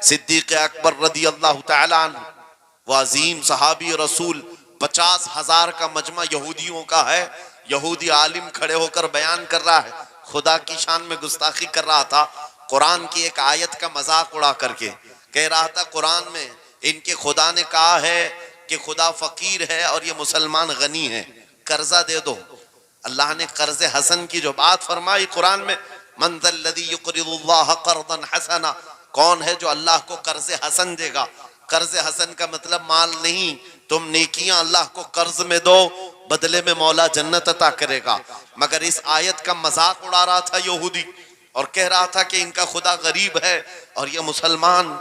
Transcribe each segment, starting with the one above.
صدیق اکبر رضی اللہ تعالیٰ عنہ، وہ عظیم صحابی رسول، 50,000 کا مجمع یہودیوں کا ہے، یہودی عالم کھڑے ہو کر بیان کر رہا ہے، خدا کی شان میں گستاخی کر رہا تھا، قرآن کی ایک آیت کا مذاق اڑا کر کے کہہ رہا تھا قرآن میں ان کے خدا نے کہا ہے کہ خدا فقیر ہے اور یہ مسلمان غنی ہے، قرضہ دے دو۔ اللہ نے قرض حسن کی جو بات فرمائی قرآن میں، من ذا الذی یقرض اللہ قرضا حسنا، کون ہے جو اللہ کو قرض حسن دے گا؟ قرض حسن کا مطلب مال نہیں، تم نیکیاں اللہ کو قرض میں دو، بدلے میں مولا جنت عطا کرے گا۔ مگر اس آیت کا مذاق اڑا رہا تھا یہودی اور کہہ رہا تھا کہ ان کا خدا غریب ہے اور یہ مسلمان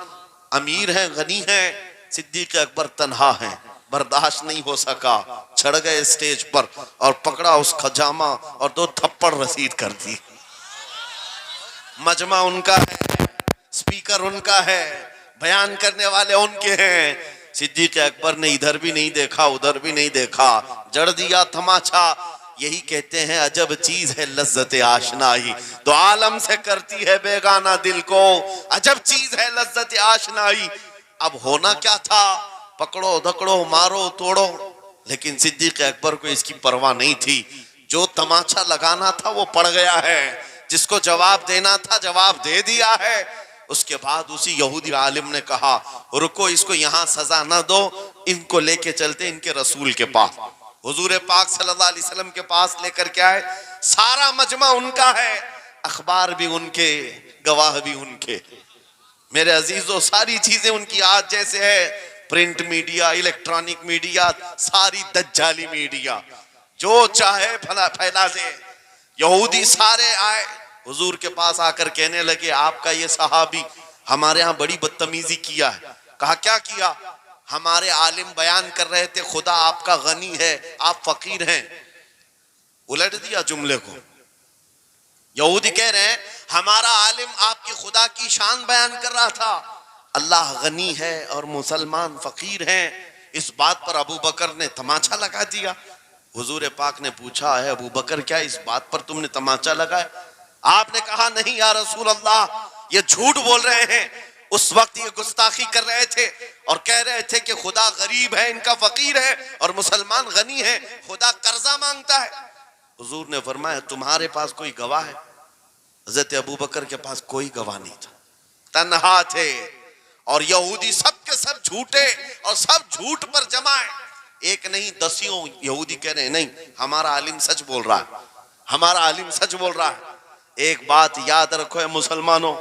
امیر ہیں، غنی ہیں۔ صدیق اکبر تنہا ہیں، برداشت نہیں ہو سکا، چھڑ گئے اسٹیج پر اور پکڑا اس خجامہ اور 2 تھپڑ رسید کر دی۔ مجمع ان کا ہے، سپیکر ان کا ہے، بیان کرنے والے ان کے ہیں۔ صدیق اکبر نے ادھر بھی نہیں دیکھا ادھر بھی نہیں دیکھا، جڑ دیا تماچا۔ یہی کہتے ہیں عجب چیز ہے لذت آشنائی، تو عالم سے کرتی ہے بیگانہ دل کو، عجب چیز ہے لذت آشنائی۔ اب ہونا کیا تھا، پکڑو دھکڑو مارو توڑو، لیکن صدیق اکبر کو اس کی پرواہ نہیں تھی۔ جو تماچا لگانا تھا وہ پڑ گیا ہے، جس کو جواب دینا تھا جواب دے دیا ہے۔ اس کے بعد اسی یہودی عالم نے کہا رکو، اس کو یہاں سزا نہ دو، ان کو لے کے چلتے ان کے رسول کے پاس۔ حضور پاک صلی اللہ علیہ وسلم کے پاس لے کر کے آئے، سارا مجمع ان کا ہے، اخبار بھی ان کے، گواہ بھی ان کے۔ میرے عزیزو ساری چیزیں ان کی آج جیسے ہے، پرنٹ میڈیا، الیکٹرانک میڈیا، ساری دجالی میڈیا، جو چاہے پھیلا دے۔ یہودی سارے آئے حضور کے پاس آ کر کہنے لگے آپ کا یہ صحابی ہمارے ہاں بڑی بدتمیزی کیا ہے۔ کہا کیا کیا؟ ہمارے عالم بیان کر رہے تھے خدا آپ کا غنی ہے آپ فقیر ہیں۔ الٹ دیا جملے کو۔ یہودی کہہ رہے ہیں ہمارا عالم آپ کی خدا کی شان بیان کر رہا تھا، اللہ غنی ہے اور مسلمان فقیر ہیں۔ اس بات پر ابو بکر نے تماچا لگا دیا۔ حضور پاک نے پوچھا ہے ابو بکر کیا اس بات پر تم نے تماچا لگایا؟ آپ نے کہا نہیں یا رسول اللہ، یہ جھوٹ بول رہے ہیں، اس وقت یہ گستاخی کر رہے تھے اور کہہ رہے تھے کہ خدا غریب ہے ان کا فقیر ہے اور مسلمان غنی ہے، خدا قرضہ مانگتا ہے۔ حضور نے فرمایا تمہارے پاس کوئی گواہ ہے؟ حضرت ابو بکر کے پاس کوئی گواہ نہیں تھا، تنہا تھے، اور یہودی سب کے سب جھوٹے اور سب جھوٹ پر جمع ہے۔ ایک نہیں دسیوں یہودی کہہ رہے ہیں نہیں ہمارا عالم سچ بول رہا ہے، ہمارا عالم سچ بول رہا ہے۔ ایک بات یاد رکھو اے مسلمانوں،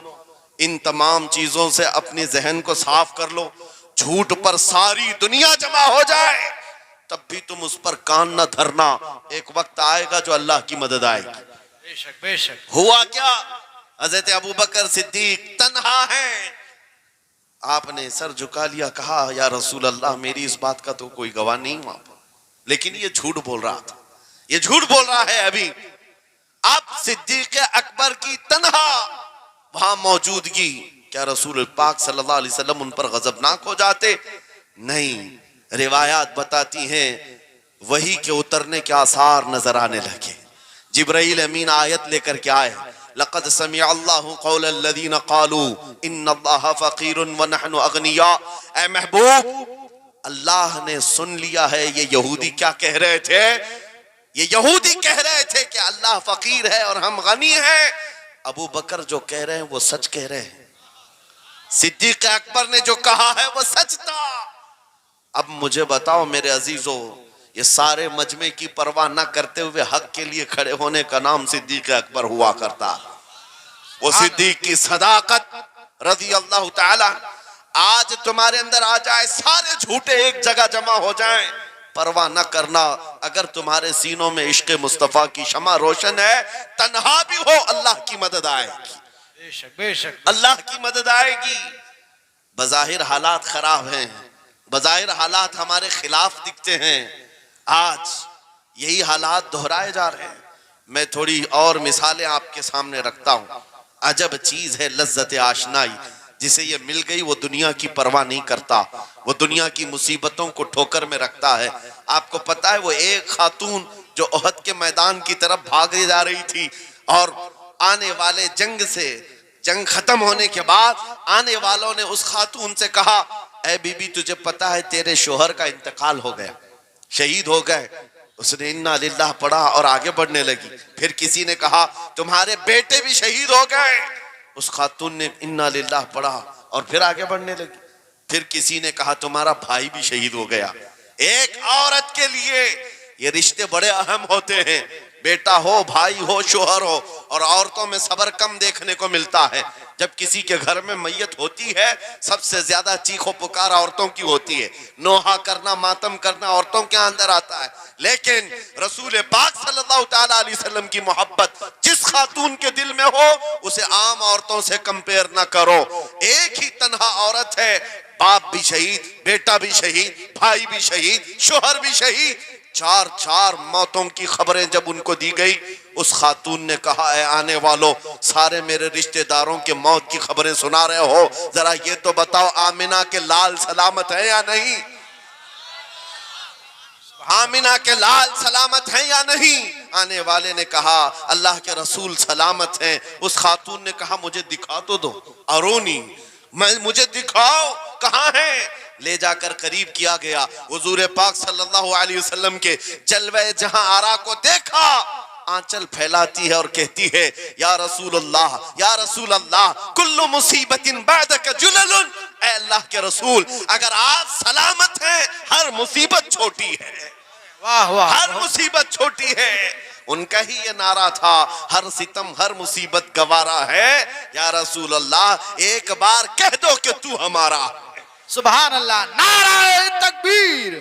ان تمام چیزوں سے اپنی ذہن کو صاف کر لو۔ جھوٹ پر ساری دنیا جمع ہو جائے تب بھی تم اس پر کان نہ دھرنا، ایک وقت آئے گا جو اللہ کی مدد آئے گی۔ بے شک بے شک۔ ہوا کیا؟ حضرت ابوبکر صدیق تنہا ہیں، آپ نے سر جھکا لیا، کہا یا رسول اللہ میری اس بات کا تو کوئی گواہ نہیں وہاں پر، لیکن یہ جھوٹ بول رہا تھا، یہ جھوٹ بول رہا ہے ابھی۔ اب صدیق اکبر کی تنہا وہاں موجودگی، کیا رسول پاک صلی اللہ علیہ وسلم ان پر غضبناک ہو جاتے؟ نہیں، روایات بتاتی ہیں وحی کے اترنے کے آثار نظر آنے لگے، جبرائیل امین آیت لے کر کے آئے، لقد سمع اللہ قول الذین قالوا ان اللہ فقیر ونحن اغنیاء۔ اے محبوب، اللہ نے سن لیا ہے یہ یہودی کیا کہہ رہے تھے، یہ یہودی کہہ رہے تھے کہ اللہ فقیر ہے اور ہم غنی ہیں۔ ابو بکر جو کہہ رہے ہیں وہ سچ کہہ رہے ہیں، صدیق اکبر نے جو کہا ہے وہ سچ تھا۔ اب مجھے بتاؤ میرے عزیزو، یہ سارے مجمع کی پرواہ نہ کرتے ہوئے حق کے لیے کھڑے ہونے کا نام صدیق اکبر ہوا کرتا۔ وہ صدیق کی صداقت رضی اللہ تعالی آج تمہارے اندر آ جائے، سارے جھوٹے ایک جگہ جمع ہو جائیں، پرواہ نہ کرنا، اگر تمہارے سینوں میں عشق مصطفیٰ کی شمع روشن ہے، تنہا بھی ہو اللہ کی مدد آئے گی، بے شک بے شک۔ اللہ کی مدد آئے گی۔ بظاہر حالات خراب ہیں، بظاہر حالات ہمارے خلاف دکھتے ہیں، آج یہی حالات دہرائے جا رہے ہیں۔ میں تھوڑی اور مثالیں آپ کے سامنے رکھتا ہوں۔ عجب چیز ہے لذت آشنائی، جسے یہ مل گئی وہ دنیا کی پرواہ نہیں کرتا، وہ دنیا کی مصیبتوں کو ٹھوکر میں رکھتا ہے۔ آپ کو پتا ہے وہ ایک خاتون جو احد کے میدان کی طرف بھاگ جا رہی تھی اور آنے والے جنگ سے جنگ ختم ہونے کے بعد آنے والوں نے اس خاتون سے کہا اے بی بی تجھے پتا ہے تیرے شوہر کا انتقال ہو گیا، شہید ہو گئے۔ اس نے انا للہ پڑھا اور آگے بڑھنے لگی۔ پھر کسی نے کہا تمہارے بیٹے بھی شہید ہو گئے۔ اس خاتون نے انا للہ پڑھا اور پھر آگے بڑھنے لگی۔ پھر کسی نے کہا تمہارا بھائی بھی شہید ہو گیا۔ ایک عورت کے لیے یہ رشتے بڑے اہم ہوتے ہیں، بیٹا ہو، بھائی ہو، شوہر ہو، اور عورتوں میں صبر کم دیکھنے کو ملتا ہے۔ جب کسی کے گھر میں میت ہوتی ہے سب سے زیادہ چیخ و پکار عورتوں کی ہوتی ہے، نوحہ کرنا، ماتم کرنا عورتوں کے اندر آتا ہے۔ لیکن رسول پاک صلی اللہ تعالیٰ علیہ وسلم کی محبت جس خاتون کے دل میں ہو اسے عام عورتوں سے کمپیر نہ کرو۔ ایک ہی تنہا عورت ہے، باپ بھی شہید، بیٹا بھی شہید، بھائی بھی شہید، شوہر بھی شہید، چار موتوں کی خبریں جب ان کو دی گئی، اس خاتون نے کہا اے آنے والوں، سارے میرے رشتہ داروں کے موت کی خبریں سنا رہے ہو، ذرا یہ تو بتاؤ آمنہ کے لال سلامت ہے یا نہیں؟ آمنہ کے لال سلامت ہیں یا نہیں؟ آنے والے نے کہا اللہ کے رسول سلامت ہیں۔ اس خاتون نے کہا مجھے دکھا تو دو، ارونی، مجھے دکھاؤ کہاں ہیں؟ لے جا کر قریب کیا گیا، حضور پاک صلی اللہ علیہ وسلم کے جلوہ جہاں آرا کو دیکھا، آنچل پھیلاتی ہے اور کہتی ہے یا رسول اللہ، یا رسول اللہ، کل مصیبت بعدک جلل، اے اللہ کے رسول اگر آپ سلامت ہیں ہر مصیبت چھوٹی ہے، واہ واہ، ہر مصیبت چھوٹی ہے۔ ان کا ہی یہ نعرہ تھا ہر ستم ہر مصیبت گوارا ہے، یا رسول اللہ ایک بار کہہ دو کہ تو ہمارا۔ سبحان اللہ، نعرہ تکبیر،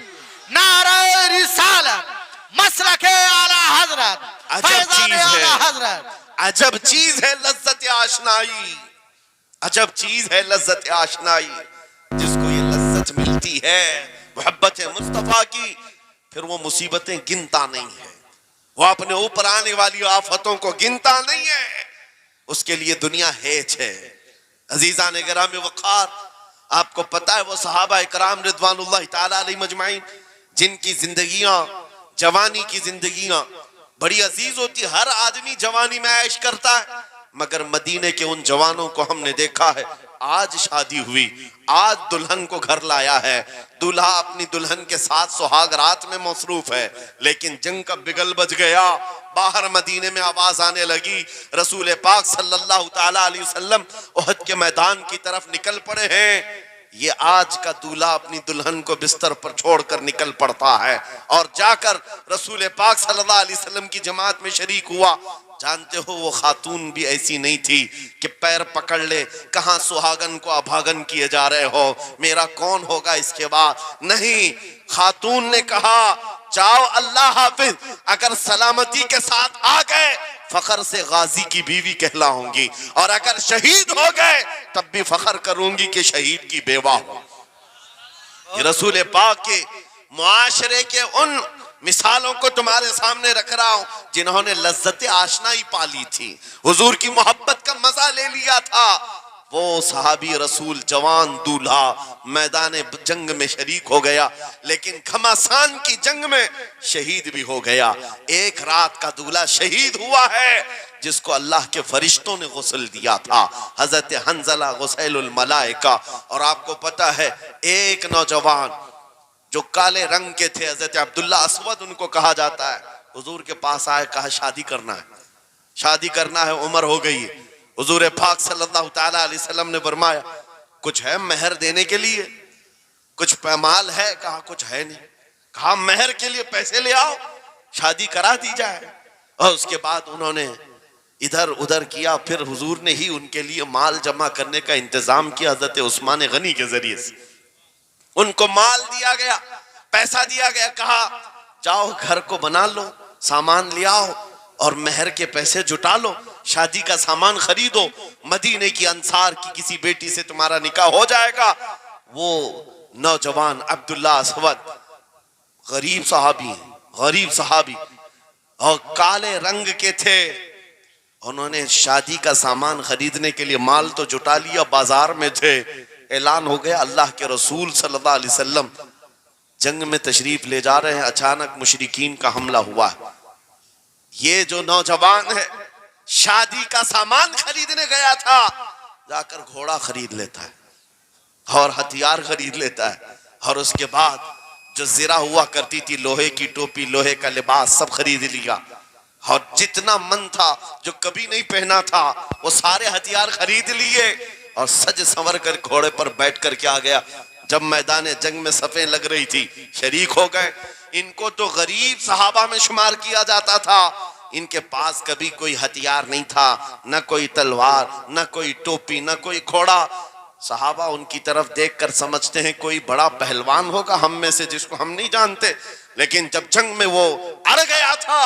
نعرہ رسالت، مسلک اعلی حضرت، عجب فیضان چیز اعلی ہے، حضرت۔ عجب چیز ہے لذت آشنائی، عجب چیز ہے لذت آشنائی۔ جس کو یہ لذت ملتی ہے محبت مصطفیٰ کی، پھر وہ مصیبتیں گنتا نہیں ہے، وہ اپنے اوپر آنے والی آفتوں کو گنتا نہیں ہے، اس کے لیے دنیا ہیچ ہے۔ عزیزان گرامی وقار، آپ کو پتہ ہے وہ صحابہ اکرام رضوان اللہ تعالیٰ علیہ مجمعین جن کی زندگیاں، جوانی کی زندگیاں بڑی عزیز ہوتی، ہر آدمی جوانی میں عیش کرتا ہے، مگر مدینے کے ان جوانوں کو ہم نے دیکھا ہے آج شادی ہوئی، آج دلہن کو گھر لایا ہے، دلہا اپنی دلہن کے ساتھ سہاگ رات میں مصروف ہے، لیکن جنگ کا بگل بج گیا، باہر مدینے میں آواز آنے لگی، رسول پاک صلی اللہ تعالیٰ علیہ وسلم احد کے میدان کی طرف نکل پڑے ہیں۔ یہ آج کا دولہا اپنی دلہن کو بستر پر چھوڑ کر نکل پڑتا ہے اور جا کر رسول پاک صلی اللہ علیہ وسلم کی جماعت میں شریک ہوا۔ جانتے ہو وہ خاتون بھی ایسی نہیں تھی کہ پیر پکڑ لے، کہاں سہاگن کو ابھاگن کیے جا رہے ہو، میرا کون ہوگا اس کے بعد؟ نہیں، خاتون نے کہا جاؤ اللہ حافظ، اگر سلامتی کے ساتھ آ گئے فخر سے غازی کی بیوی کہلاؤں گی، اور اگر شہید ہو گئے تب بھی فخر کروں گی کہ شہید کی بیوہ ہو۔ یہ رسول پاک کے معاشرے کے ان مثالوں کو تمہارے سامنے رکھ رہا ہوں جنہوں نے لذت آشنائی پالی تھی، حضور کی محبت کا مزہ لے لیا تھا۔ وہ صحابی رسول جوان دولہا میدان جنگ میں شریک ہو گیا، لیکن گھماسان کی جنگ میں شہید بھی ہو گیا۔ ایک رات کا دولہا شہید ہوا ہے جس کو اللہ کے فرشتوں نے غسل دیا تھا، حضرت حنظلہ غسیل الملائکہ۔ اور آپ کو پتہ ہے ایک نوجوان جو کالے رنگ کے تھے، حضرت عبداللہ اسود ان کو کہا جاتا ہے، حضور کے پاس آئے، کہا شادی کرنا ہے، شادی کرنا ہے، عمر ہو گئی ہے۔ حضور پاک صلی اللہ تعالیٰ علیہ وسلم نے فرمایا کچھ ہے مہر دینے کے لیے؟ کچھ پیمال ہے؟ کہا کچھ ہے نہیں۔ کہا مہر کے لیے پیسے لے آؤ، شادی کرا دی جائے۔ اور اس کے بعد انہوں نے ادھر ادھر کیا، پھر حضور نے ہی ان کے لیے مال جمع کرنے کا انتظام کیا حضرت عثمان غنی کے ذریعے سے۔ ان کو مال دیا گیا، پیسہ دیا گیا، کہا جاؤ گھر کو بنا لو، سامان لے آؤ اور مہر کے پیسے جٹا لو، شادی کا سامان خریدو، مدینے کی انصار کی کسی بیٹی سے تمہارا نکاح ہو جائے گا۔ وہ نوجوان عبداللہ اسود غریب صحابی ہیں، غریب صحابی اور کالے رنگ کے تھے، انہوں نے شادی کا سامان خریدنے کے لیے مال تو جٹا لیا، بازار میں تھے، اعلان ہو گیا اللہ کے رسول صلی اللہ علیہ وسلم جنگ میں تشریف لے جا رہے ہیں، اچانک مشرکین کا حملہ ہوا ہے۔ یہ جو نوجوان ہے شادی کا سامان خریدنے گیا تھا، جا کر گھوڑا خرید لیتا ہے اور ہتھیار خرید لیتا ہے، اور اس کے بعد جو زرہ ہوا کرتی تھی، لوہے کی ٹوپی، لوہے کا لباس سب خرید لیا، اور جتنا من تھا جو کبھی نہیں پہنا تھا وہ سارے ہتھیار خرید لیے، اور سج سنور کر گھوڑے پر بیٹھ کر کے آ گیا۔ جب میدان جنگ میں صفیں لگ رہی تھی شریک ہو گئے۔ ان کو تو غریب صحابہ میں شمار کیا جاتا تھا، ان کے پاس کبھی کوئی ہتھیار نہیں تھا، نہ کوئی تلوار، نہ کوئی ٹوپی، نہ کوئی گھوڑا۔ صحابہ ان کی طرف دیکھ کر سمجھتے ہیں کوئی بڑا پہلوان ہوگا ہم میں سے جس کو ہم نہیں جانتے، لیکن جب جنگ میں وہ اڑ گیا تھا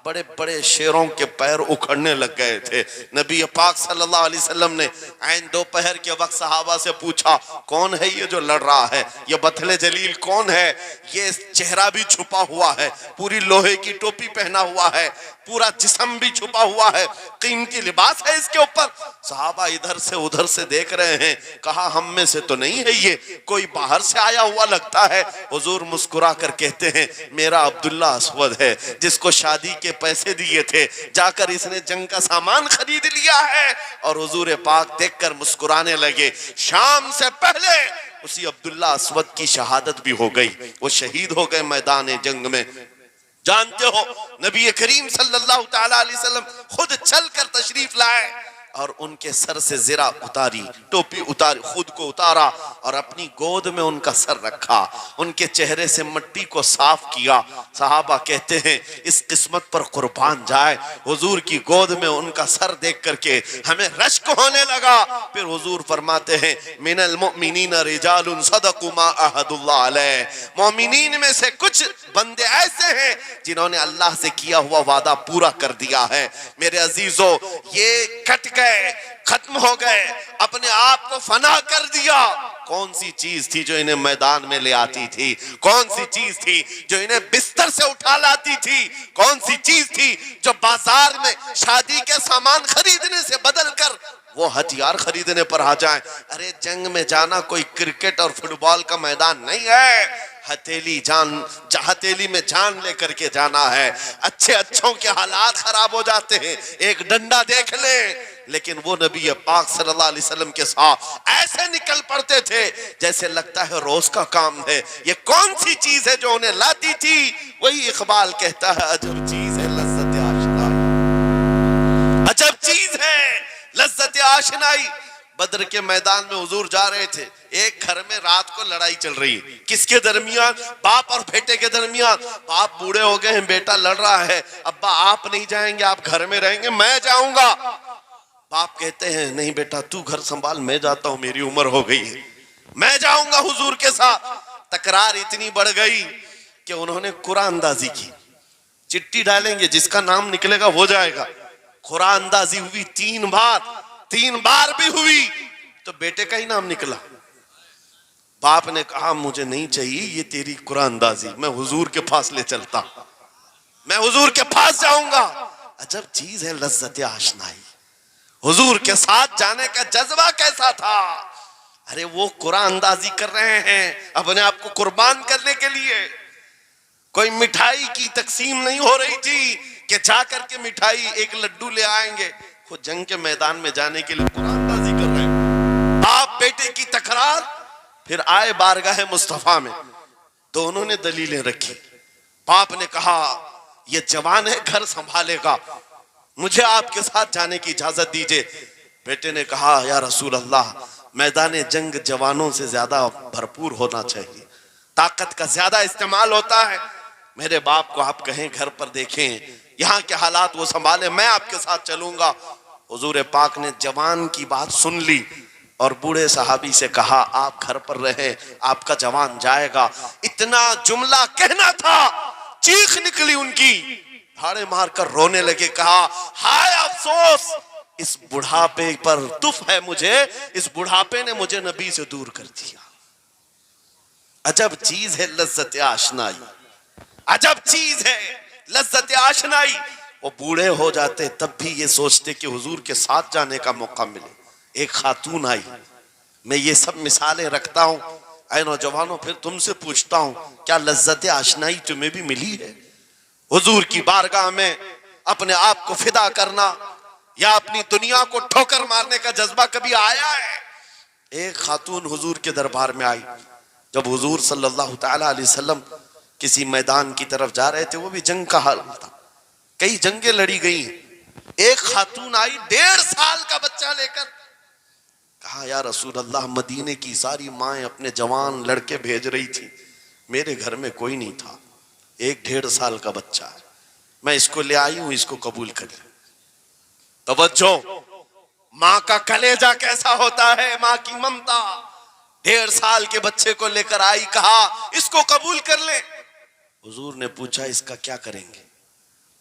بڑے بڑے شیروں کے پیر اکھڑنے لگ گئے تھے۔ نبی پاک صلی اللہ علیہ وسلم نے عین دوپہر کے وقت صحابہ سے پوچھا کون ہے یہ جو لڑ رہا ہے، یہ بطل جلیل کون ہے؟ یہ چہرہ بھی چھپا ہوا ہے، پوری لوہے کی ٹوپی پہنا ہوا ہے، پورا جسم بھی چھپا ہوا ہے، قیمتی لباس ہے اس کے اوپر۔ صحابہ ادھر سے ادھر سے دیکھ رہے ہیں، کہا ہم میں سے تو نہیں ہے، یہ کوئی باہر سے آیا ہوا لگتا ہے۔ حضور مسکرا کر کہتے ہیں میرا عبداللہ اسود ہے، جس کو شادی کے پیسے دیے تھے، جا کر اس نے جنگ کا سامان خرید لیا ہے۔ اور حضور پاک دیکھ کر مسکرانے لگے۔ شام سے پہلے اسی عبداللہ اسود کی شہادت بھی ہو گئی، وہ شہید ہو گئے میدان جنگ میں۔ جانتے ہو نبی کریم صلی اللہ تعالیٰ علیہ وسلم خود چل کر تشریف لائے اور ان کے سر سے زرہ اتاری، ٹوپی اتاری، خود کو اتارا اور اپنی گود میں ان کا سر رکھا، ان کے چہرے سے مٹی کو صاف کیا۔ صحابہ کہتے ہیں اس قسمت پر قربان جائے، حضور کی گود میں ان کا سر دیکھ کر کے ہمیں رشک ہونے لگا۔ پھر حضور فرماتے ہیں من المؤمنین رجال صدقوا ما عاہدوا اللہ علیہ، مومنین میں سے کچھ بندے ایسے ہیں جنہوں نے اللہ سے کیا ہوا وعدہ پورا کر دیا ہے۔ میرے عزیزو یہ کٹ گئے، ختم ہو گئے، اپنے آپ کو فنا کر دیا۔ کون سی چیز تھی جو انہیں میدان میں لے آتی تھی؟ کون سی چیز تھی جو انہیں بستر سے اٹھا لاتی تھی؟ کون سی چیز تھی جو بازار میں شادی کے سامان خریدنے سے بدل کر وہ ہتھیار خریدنے پر آ جائیں؟ ارے جنگ میں جانا کوئی کرکٹ اور فٹ بال کا میدان نہیں ہے، ہتھیلی میں جان لے کر کے جانا ہے۔ اچھوں کے حالات خراب ہو جاتے ہیں، ایک ڈنڈا دیکھ لیں، لیکن وہ نبی پاک صلی اللہ علیہ وسلم کے ساتھ ایسے نکل پڑتے تھے جیسے لگتا ہے روز کا کام ہے۔ یہ کون سی چیز ہے جو انہیں لاتی تھی؟ وہی اقبال کہتا ہے عجب چیز ہے لذت آشنائی، عجب چیز ہے لذت آشنائی۔ بدر کے میدان میں حضور جا رہے تھے، ایک گھر میں رات کو لڑائی چل رہی ہے، کس کے درمیان؟ باپ اور بیٹے کے درمیان۔ باپ بوڑھے ہو گئے ہیں، بیٹا لڑ رہا ہے، ابا آپ نہیں جائیں گے، آپ گھر میں رہیں گے، میں جاؤں گا۔ باپ کہتے ہیں نہیں بیٹا تو گھر سنبھال، میں جاتا ہوں، میری عمر ہو گئی ہے، میں جاؤں گا حضور کے ساتھ۔ تکرار اتنی بڑھ گئی کہ انہوں نے قرآن اندازی کی، چٹی ڈالیں گے جس کا نام نکلے گا وہ جائے گا۔ قرآن اندازی ہوئی تین بار بھی ہوئی تو بیٹے کا ہی نام نکلا۔ باپ نے کہا مجھے نہیں چاہیے یہ تیری قرآن اندازی، میں حضور کے پاس لے چلتا، میں حضور کے پاس جاؤں گا۔ عجب چیز ہے لذت آشنائی، حضور کے ساتھ جانے کا جذبہ کیسا تھا۔ ارے وہ قرآن اندازی کر رہے ہیں اپنے آپ کو قربان کرنے کے لیے، کوئی مٹھائی کی تقسیم نہیں ہو رہی تھی کہ جا کر کے مٹھائی ایک لڈو لے آئیں گے، وہ جنگ کے میدان میں جانے کے لیے قرآن اندازی کر رہے ہیں۔ باپ بیٹے کی تکرار، پھر آئے بارگاہ مصطفیٰ میں، دونوں نے دلیلیں رکھی۔ باپ نے کہا یہ جوان ہے گھر سنبھالے گا، مجھے آپ کے ساتھ جانے کی اجازت دیجئے۔ بیٹے نے کہا یا رسول اللہ میدان جنگ جوانوں سے زیادہ بھرپور ہونا چاہیے، طاقت کا زیادہ استعمال ہوتا ہے، میرے باپ کو آپ کہیں گھر پر دیکھیں، یہاں کے حالات وہ سنبھالیں، میں آپ کے ساتھ چلوں گا۔ حضور پاک نے جوان کی بات سن لی اور بوڑھے صحابی سے کہا آپ گھر پر رہیں، آپ کا جوان جائے گا۔ اتنا جملہ کہنا تھا، چیخ نکلی ان کی، پھاڑے مار کر رونے لگے، کہا ہائے افسوس، اس بڑھاپے پر تف ہے مجھے، اس بڑھاپے نے مجھے نبی سے دور کر دیا۔ عجب چیز ہے لذت آشنائی، عجب چیز ہے لذت آشنائی۔ وہ بوڑھے ہو جاتے تب بھی یہ سوچتے کہ حضور کے ساتھ جانے کا موقع ملے۔ ایک خاتون آئی، میں یہ سب مثالیں رکھتا ہوں، اے نوجوانوں پھر تم سے پوچھتا ہوں کیا لذت آشنائی تمہیں بھی ملی ہے؟ حضور کی بارگاہ میں اپنے آپ کو فدا کرنا، یا اپنی دنیا کو ٹھوکر مارنے کا جذبہ کبھی آیا ہے؟ ایک خاتون حضور کے دربار میں آئی، جب حضور صلی اللہ تعالیٰ علیہ وسلم کسی میدان کی طرف جا رہے تھے، وہ بھی جنگ کا حال تھا، کئی جنگیں لڑی گئی ہیں، ایک خاتون آئی 1.5 سال کا بچہ لے کر، کہا یا رسول اللہ مدینے کی ساری مائیں اپنے جوان لڑکے بھیج رہی تھی، میرے گھر میں کوئی نہیں تھا، 1.5 سال کا بچہ ہے، میں اس کو لے آئی ہوں، اس کو قبول کر لیں۔ توجہ، ماں کا کلیجہ کیسا ہوتا ہے، ماں کی ممتا، 1.5 سال کے بچے کو لے کر آئی، کہا اس کو قبول کر لیں۔ حضور نے پوچھا اس کا کیا کریں گے؟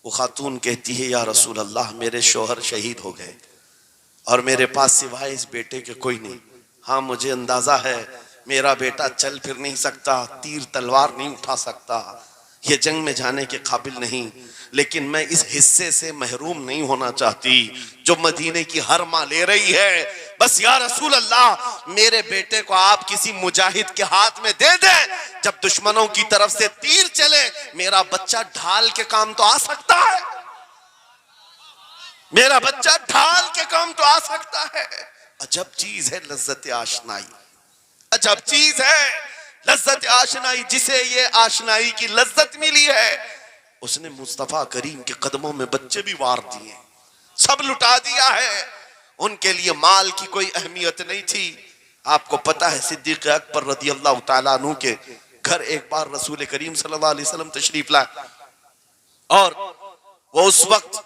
وہ خاتون کہتی ہے یا رسول اللہ میرے شوہر شہید ہو گئے اور میرے پاس سوائے اس بیٹے کے کوئی نہیں، ہاں مجھے اندازہ ہے میرا بیٹا چل پھر نہیں سکتا، تیر تلوار نہیں اٹھا سکتا، یہ جنگ میں جانے کے قابل نہیں، لیکن میں اس حصے سے محروم نہیں ہونا چاہتی جو مدینے کی ہر ماں لے رہی ہے، بس یا رسول اللہ میرے بیٹے کو آپ کسی مجاہد کے ہاتھ میں دے دیں، جب دشمنوں کی طرف سے تیر چلے میرا بچہ ڈھال کے کام تو آ سکتا ہے، میرا بچہ ڈھال کے کام تو آ سکتا ہے۔ عجب چیز ہے لذت آشنائی، عجب چیز ہے لذت آشنائی، جسے یہ آشنائی کی لذت ملی ہے اس نے مصطفیٰ کریم کے قدموں میں بچے بھی وار دیے، سب لٹا دیا ہے، ان کے لیے مال کی کوئی اہمیت نہیں تھی۔ آپ کو پتا ہے صدیق اکبر رضی اللہ تعالیٰ عنہ کے گھر ایک بار رسول کریم صلی اللہ علیہ وسلم تشریف لائے اور وہ اس وقت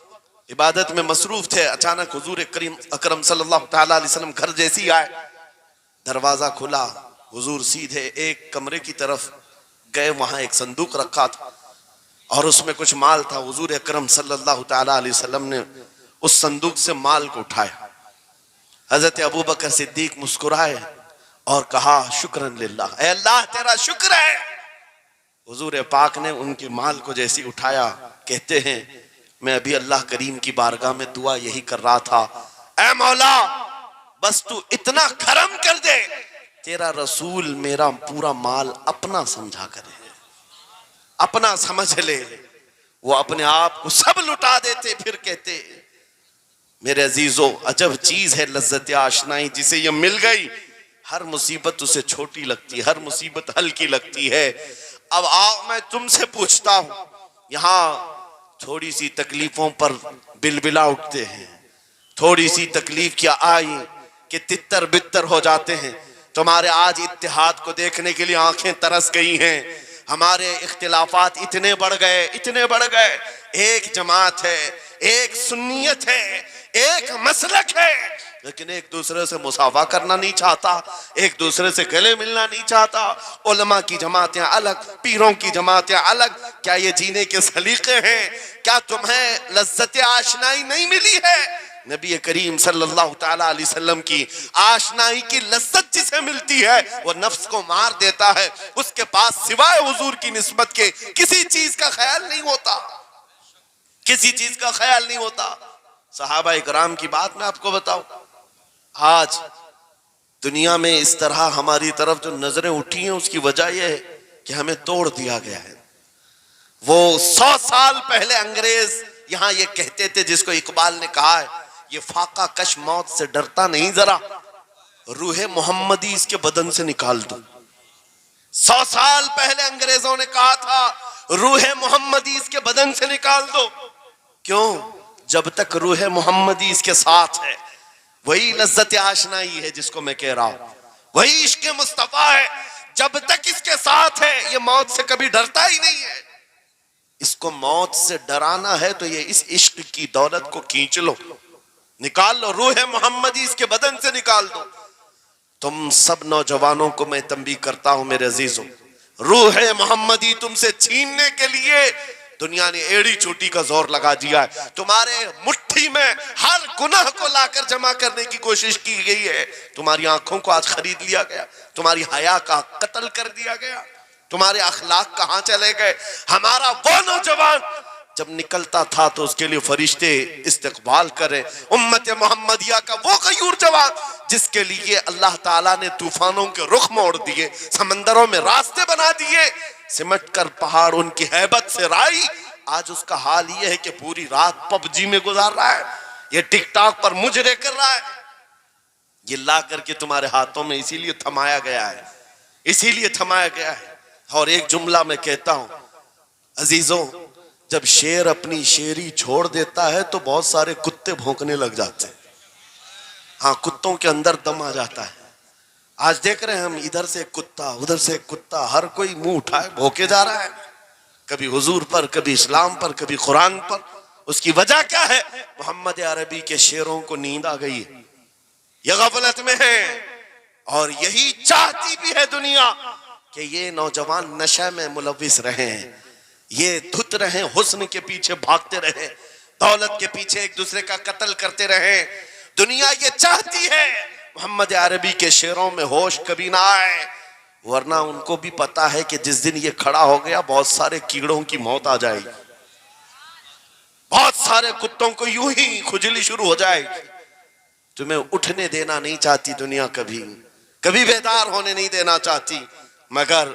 عبادت میں مصروف تھے، اچانک حضور کریم اکرم صلی اللہ تعالیٰ علیہ وسلم گھر جیسی آئے، دروازہ کھلا، حضور سیدھے ایک کمرے کی طرف گئے، وہاں ایک صندوق رکھا تھا اور اس میں کچھ مال تھا، حضور اکرم صلی اللہ تعالیٰ علیہ وسلم نے اس صندوق سے مال کو اٹھایا، حضرت ابوبکر صدیق مسکرائے اور کہا شکرن للہ، اے اللہ تیرا شکر ہے۔ حضور پاک نے ان کے مال کو جیسی اٹھایا، کہتے ہیں میں ابھی اللہ کریم کی بارگاہ میں دعا یہی کر رہا تھا، اے مولا بس تو اتنا کرم کر دے تیرا رسول میرا پورا مال اپنا سمجھا کرے، اپنا سمجھ لے، وہ اپنے آپ کو سب لٹا دیتے، پھر کہتے میرے عزیزو عجب چیز ہے لذت آشنائی، جسے یہ مل گئی ہر مصیبت اسے چھوٹی لگتی ہے، ہر مصیبت ہلکی لگتی ہے۔ اب آؤ میں تم سے پوچھتا ہوں، یہاں تھوڑی سی تکلیفوں پر بلبلا اٹھتے ہیں، تھوڑی سی تکلیف کیا آئی کہ تتر بتر ہو جاتے ہیں، تمہارے آج اتحاد کو دیکھنے کے لیے آنکھیں ترس گئی ہیں، ہمارے اختلافات اتنے بڑھ گئے، اتنے بڑھ گئے، ایک جماعت ہے، ایک سنیت ہے، ایک مسلک ہے، لیکن ایک دوسرے سے مساوا کرنا نہیں چاہتا، ایک دوسرے سے گلے ملنا نہیں چاہتا، علماء کی جماعتیں الگ، پیروں کی جماعتیں الگ، کیا یہ جینے کے سلیقے ہیں؟ کیا تمہیں لذت آشنائی نہیں ملی ہے؟ نبی کریم صلی اللہ تعالیٰ علیہ وسلم کی آشنائی کی لذت جسے ملتی ہے وہ نفس کو مار دیتا ہے، اس کے پاس سوائے حضور کی نسبت کے کسی چیز کا خیال نہیں ہوتا، کسی چیز کا خیال نہیں ہوتا۔ صحابہ اکرام کی بات میں آپ کو بتاؤں، آج دنیا میں اس طرح ہماری طرف جو نظریں اٹھی ہیں اس کی وجہ یہ ہے کہ ہمیں توڑ دیا گیا ہے۔ وہ 100 سال پہلے انگریز یہاں یہ کہتے تھے، جس کو اقبال نے کہا ہے یہ فاقہ کش موت سے ڈرتا نہیں، ذرا روح محمدی اس کے بدن سے نکال دو۔ 100 سال پہلے انگریزوں نے کہا تھا روح محمدی اس کے بدن سے نکال دو، کیوں؟ جب تک روح محمدی اس کے ساتھ ہے، وہی لذت آشنائی ہے جس کو میں کہہ رہا ہوں، وہی عشق مصطفیٰ ہے، جب تک اس کے ساتھ ہے یہ موت سے کبھی ڈرتا ہی نہیں ہے۔ اس کو موت سے ڈرانا ہے تو یہ اس عشق کی دولت کو کھینچ لو، نکال لو، روح محمدی اس کے بدن سے نکال دو۔ تم سب نوجوانوں کو میں تنبیہ کرتا ہوں میرے عزیزوں، روح محمدی تم سے چھیننے کے لیے دنیا نے ایڑی چوٹی کا زور لگا دیا ہے، تمہارے مٹھی میں ہر گناہ کو لا کر جمع کرنے کی کوشش کی گئی ہے، تمہاری آنکھوں کو آج خرید لیا گیا، تمہاری حیا کا قتل کر دیا گیا، تمہارے اخلاق کہاں چلے گئے؟ ہمارا وہ نوجوان جب نکلتا تھا تو اس کے لیے فرشتے استقبال کرے، امت محمدیہ کا وہ غیور جوان جس کے لیے اللہ تعالیٰ نے طوفانوں کے رخ موڑ دیے، سمندروں میں راستے بنا دیے، سمٹ کر پہاڑ ان کی ہیبت سے رائی، آج اس کا حال یہ ہے کہ پوری رات پب جی میں گزار رہا ہے، یہ ٹک ٹاک پر مجرے کر رہا ہے، یہ لا کر کے تمہارے ہاتھوں میں اسی لیے تھمایا گیا ہے، اسی لیے تھمایا گیا ہے۔ اور ایک جملہ میں کہتا ہوں عزیزوں، جب شیر اپنی شیری چھوڑ دیتا ہے تو بہت سارے کتے بھونکنے لگ جاتے ہیں۔ ہاں، کتوں کے اندر دم آ جاتا ہے۔ آج دیکھ رہے ہیں ہم، ادھر سے کتا ادھر سے کتا، ہر کوئی منہ اٹھائے بھوکے جا رہا ہے، کبھی حضور پر، کبھی اسلام پر، کبھی قرآن پر۔ اس کی وجہ کیا ہے؟ محمد عربی کے شعروں کو نیند آ گئی ہے، یہ غفلت میں ہے، اور یہی چاہتی بھی ہے دنیا کہ یہ نوجوان نشے میں ملوث رہیں، یہ دھت رہیں، حسن کے پیچھے بھاگتے رہیں، دولت کے پیچھے ایک دوسرے کا قتل کرتے رہیں۔ دنیا یہ چاہتی ہے محمد عربی کے شعروں میں ہوش کبھی نہ آئے، ورنہ ان کو بھی پتا ہے کہ جس دن یہ کھڑا ہو گیا بہت سارے کیڑوں کی موت آ جائے گی، بہت سارے کتوں کو یوں ہی کھجلی شروع ہو جائے گی۔ تمہیں اٹھنے دینا نہیں چاہتی دنیا، کبھی کبھی بیدار ہونے نہیں دینا چاہتی، مگر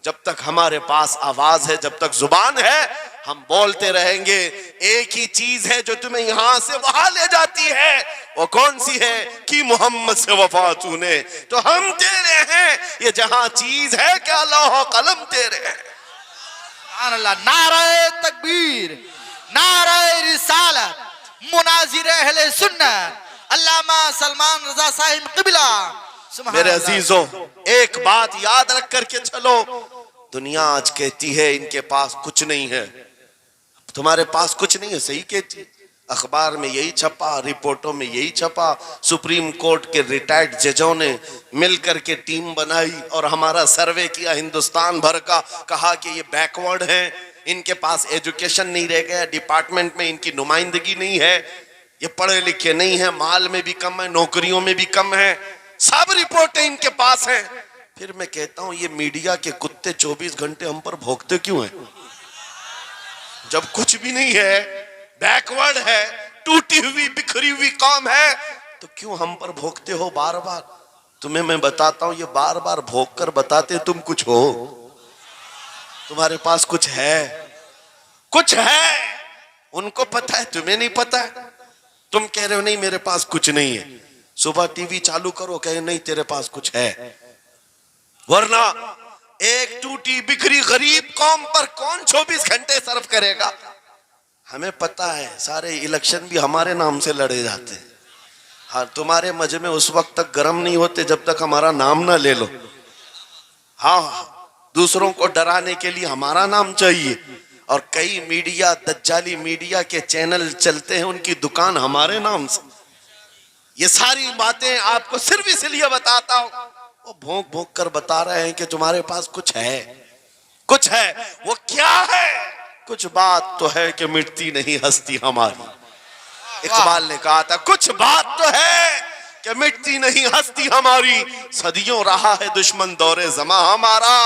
جب تک ہمارے پاس آواز ہے، جب تک زبان ہے، ہم بولتے رہیں گے۔ ایک ہی چیز ہے جو تمہیں یہاں سے وہاں لے جاتی ہے، وہ کون سی ہے؟ کہ محمد سے وفا تو نے، تو ہم تیرے ہیں، یہ جہاں چیز ہے کیا لوح و قلم تیرے ہیں۔ سبحان اللہ، نعرہ تکبیر، نعرہ رسالت، مناظر اہل سنت، علامہ سلمان رضا صاحب قبلہ۔ سبحان میرے اللہ۔ عزیزوں، ایک بات یاد رکھ کر کے چلو، دنیا آج کہتی ہے ان کے پاس کچھ نہیں ہے، تمہارے پاس کچھ نہیں ہے، صحیح کہتی، اخبار میں یہی چھپا، رپورٹوں میں یہی چھپا، سپریم کورٹ کے ریٹائرڈ ججوں نے مل کر کے ٹیم بنائی اور ہمارا سروے کیا ہندوستان بھر کا، کہا کہ یہ بیکورڈ ہیں، ان کے پاس ایجوکیشن نہیں رہ گیا، ڈپارٹمنٹ میں ان کی نمائندگی نہیں ہے، یہ پڑھے لکھے نہیں ہیں، مال میں بھی کم ہے، نوکریوں میں بھی کم ہے، سب رپورٹیں ان کے پاس ہیں۔ پھر میں کہتا ہوں یہ میڈیا کے کتے 24 گھنٹے ہم پر بھوکتے کیوں ہیں؟ جب کچھ بھی نہیں ہے، بیکورڈ ہے، ٹوٹی ہوئی بکھری ہوئی قوم ہے، تو کیوں ہم پر بھوکتے ہو بار بار؟ تمہیں میں بتاتا ہوں، یہ بار بار بھوک کر بتاتے تم کچھ ہو، تمہارے پاس کچھ ہے، کچھ ہے، ان کو پتہ ہے، تمہیں نہیں پتہ ہے۔ تم کہہ رہے ہو نہیں میرے پاس کچھ نہیں ہے، صبح ٹی وی چالو کرو، کہے نہیں تیرے پاس کچھ ہے، ورنہ ایک ٹوٹی بکھری غریب قوم پر کون 24 گھنٹے صرف کرے گا؟ ہمیں پتہ ہے، سارے الیکشن بھی ہمارے نام سے لڑے جاتے ہیں، ہاں تمہارے مجمع اس وقت تک گرم نہیں ہوتے جب تک ہمارا نام نہ لے لو، ہاں دوسروں کو ڈرانے کے لیے ہمارا نام چاہیے، اور کئی میڈیا، دجالی میڈیا کے چینل چلتے ہیں، ان کی دکان ہمارے نام سے۔ یہ ساری باتیں آپ کو صرف اس لیے بتاتا ہوں، وہ بھونک بھونک کر بتا رہے ہیں کہ تمہارے پاس کچھ ہے، کچھ ہے، وہ کیا ہے؟ کچھ بات تو ہے کہ مٹتی نہیں ہستی ہماری۔ اقبال نے کہا تھا کچھ بات تو ہے کہ مٹتی نہیں ہستی ہماری، صدیوں رہا ہے دشمن دور زماں ہمارا،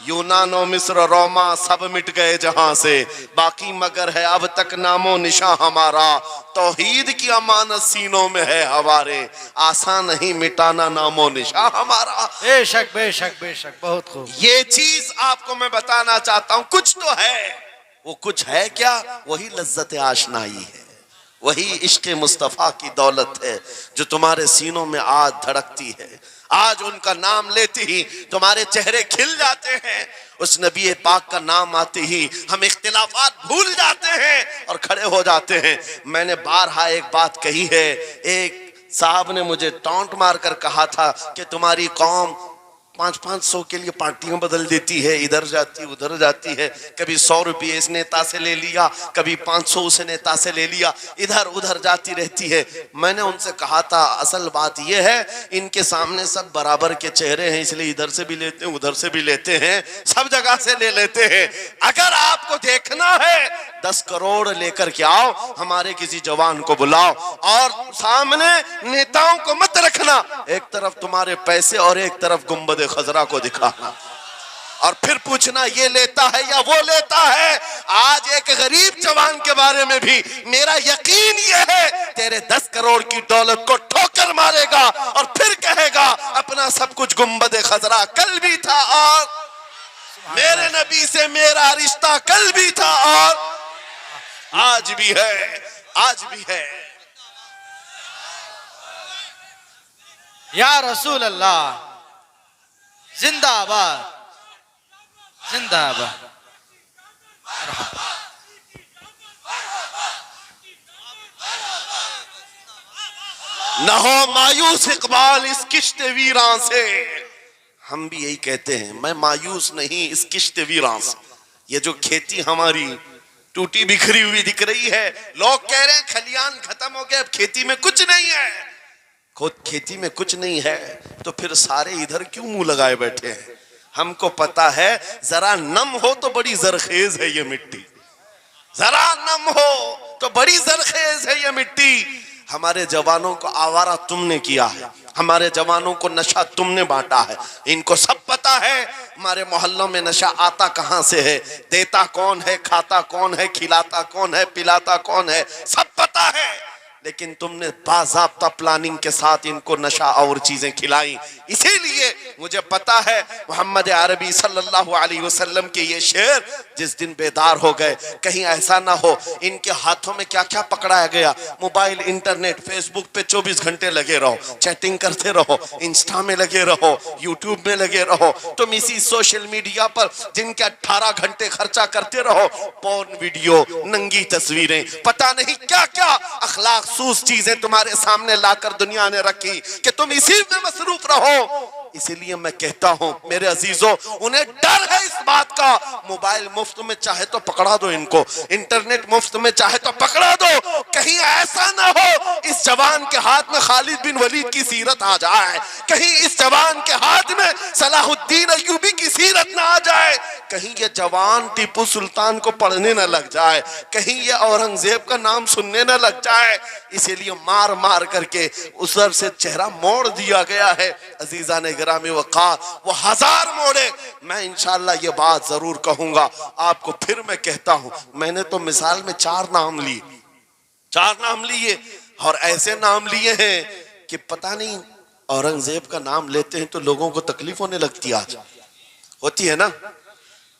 یونان و مصر و روما سب مٹ گئے جہاں سے، باقی مگر ہے اب تک نام و نشاں ہمارا، توحید کی امانت سینوں میں ہے ہمارے، آسان نہیں مٹانا نام و نشاں ہمارا۔ بے شک بے شک بے شک، بہت خوب۔ یہ چیز آپ کو میں بتانا چاہتا ہوں، کچھ تو ہے، وہ کچھ ہے کیا؟ وہی لذت آشنائی ہے، وہی عشق مصطفیٰ کی دولت ہے جو تمہارے سینوں میں آج دھڑکتی ہے۔ آج ان کا نام لیتے ہی تمہارے چہرے کھل جاتے ہیں، اس نبی پاک کا نام آتے ہی ہم اختلافات بھول جاتے ہیں اور کھڑے ہو جاتے ہیں۔ میں نے بارہا ایک بات کہی ہے، ایک صاحب نے مجھے ٹونٹ مار کر کہا تھا کہ تمہاری قوم 500 کے لیے پارٹیاں بدل دیتی ہے، ادھر جاتی ادھر جاتی ہے، کبھی 100 روپے اس نیتا سے لے لیا، کبھی 500 اس نیتا سے لے لیا، ادھر ادھر جاتی رہتی ہے۔ میں نے ان سے کہا تھا اصل بات یہ ہے ان کے سامنے سب برابر کے چہرے ہیں، اس لیے ادھر سے بھی لیتے ہیں ادھر سے بھی لیتے ہیں، سب جگہ سے لے لیتے ہیں۔ اگر آپ کو دیکھنا ہے 10 کروڑ لے کر کے آؤ، ہمارے کسی جوان کو بلاؤ، اور سامنے نیتاؤں کو مت رکھنا، ایک طرف تمہارے پیسے اور ایک طرف گنبد خضرا کو دکھانا، اور پھر پوچھنا یہ لیتا ہے یا وہ لیتا ہے۔ آج ایک غریب جوان کے بارے میں بھی میرا یقین یہ ہے تیرے 10 کروڑ کی دولت کو ٹھوکر مارے گا اور پھر کہے گا اپنا سب کچھ گنبد خضرا کل بھی تھا، اور میرے نبی سے میرا رشتہ کل بھی تھا اور آج بھی ہے، آج بھی ہے۔ یا رسول اللہ زندہ آباد زندہ آباد. نہ ہو مایوس اقبال اس کشت ویراں سے. ہم بھی یہی کہتے ہیں میں مایوس نہیں اس کشت ویراں سے. یہ جو کھیتی ہماری ٹوٹی بکھری ہوئی دکھ رہی ہے, لوگ کہہ رہے ہیں کھلیان ختم ہو گئے, اب کھیتی میں کچھ نہیں ہے. خود کھیتی میں کچھ نہیں ہے تو پھر سارے ادھر کیوں منہ لگائے بیٹھے ہیں؟ ہم کو پتا ہے ذرا نم ہو تو بڑی زرخیز ہے یہ مٹی, ذرا نم ہو تو بڑی زرخیز ہے یہ مٹی. ہمارے جوانوں کو آوارہ تم نے کیا ہے, ہمارے جوانوں کو نشہ تم نے بانٹا ہے. ان کو سب پتا ہے ہمارے محلوں میں نشہ آتا کہاں سے ہے, دیتا کون ہے, کھاتا کون ہے, کھلاتا کون ہے, پلاتا کون ہے, سب پتا ہے. لیکن تم نے باضابطہ پلاننگ کے ساتھ ان کو نشہ اور چیزیں کھلائیں. اسی لیے مجھے پتا ہے محمد عربی صلی اللہ علیہ وسلم کے یہ شعر جس دن بیدار ہو گئے, کہیں ایسا نہ ہو ان کے ہاتھوں میں کیا کیا پکڑایا گیا. موبائل, انٹرنیٹ, فیس بک پہ 24 گھنٹے لگے رہو, چیٹنگ کرتے رہو, انسٹا میں لگے رہو, یوٹیوب میں لگے رہو. تم اسی سوشل میڈیا پر جن کے 18 گھنٹے خرچہ کرتے رہو, پورن ویڈیو, ننگی تصویریں, پتہ نہیں کیا کیا اخلاق سوز چیزیں تمہارے سامنے لا کر دنیا نے رکھی کہ تم اسی میں مصروف رہو. اسی لیے میں کہتا ہوں میرے عزیزوں, انہیں ڈر ہے اس بات کا. موبائل مفت میں چاہے تو پکڑا دو ان کو, انٹرنیٹ مفت میں چاہے تو پکڑا دو, کہیں ایسا نہ ہو اس جوان کے ہاتھ میں خالد بن ولید کی سیرت آ جائے, کہیں اس جوان کے ہاتھ میں صلاح الدین ایوبی کی سیرت نہ آ جائے, کہیں یہ جوان ٹیپو سلطان کو پڑھنے نہ لگ جائے, کہیں یہ اورنگزیب کا نام سننے نہ لگ جائے. اسی لیے مار مار کر کے اس طرف سے چہرہ موڑ دیا گیا ہے. عزیزان گرامی وقار, وہ 1000 موڑے. میں انشاءاللہ یہ بات ضرور کہوں گا آپ کو, پھر میں کہتا ہوں میں نے تو مثال میں 4 نام لیے, 4 نام لیے, اور ایسے نام لیے ہیں کہ پتہ نہیں اورنگزیب کا نام لیتے ہیں تو لوگوں کو تکلیف ہونے لگتی, آج ہوتی ہے نا.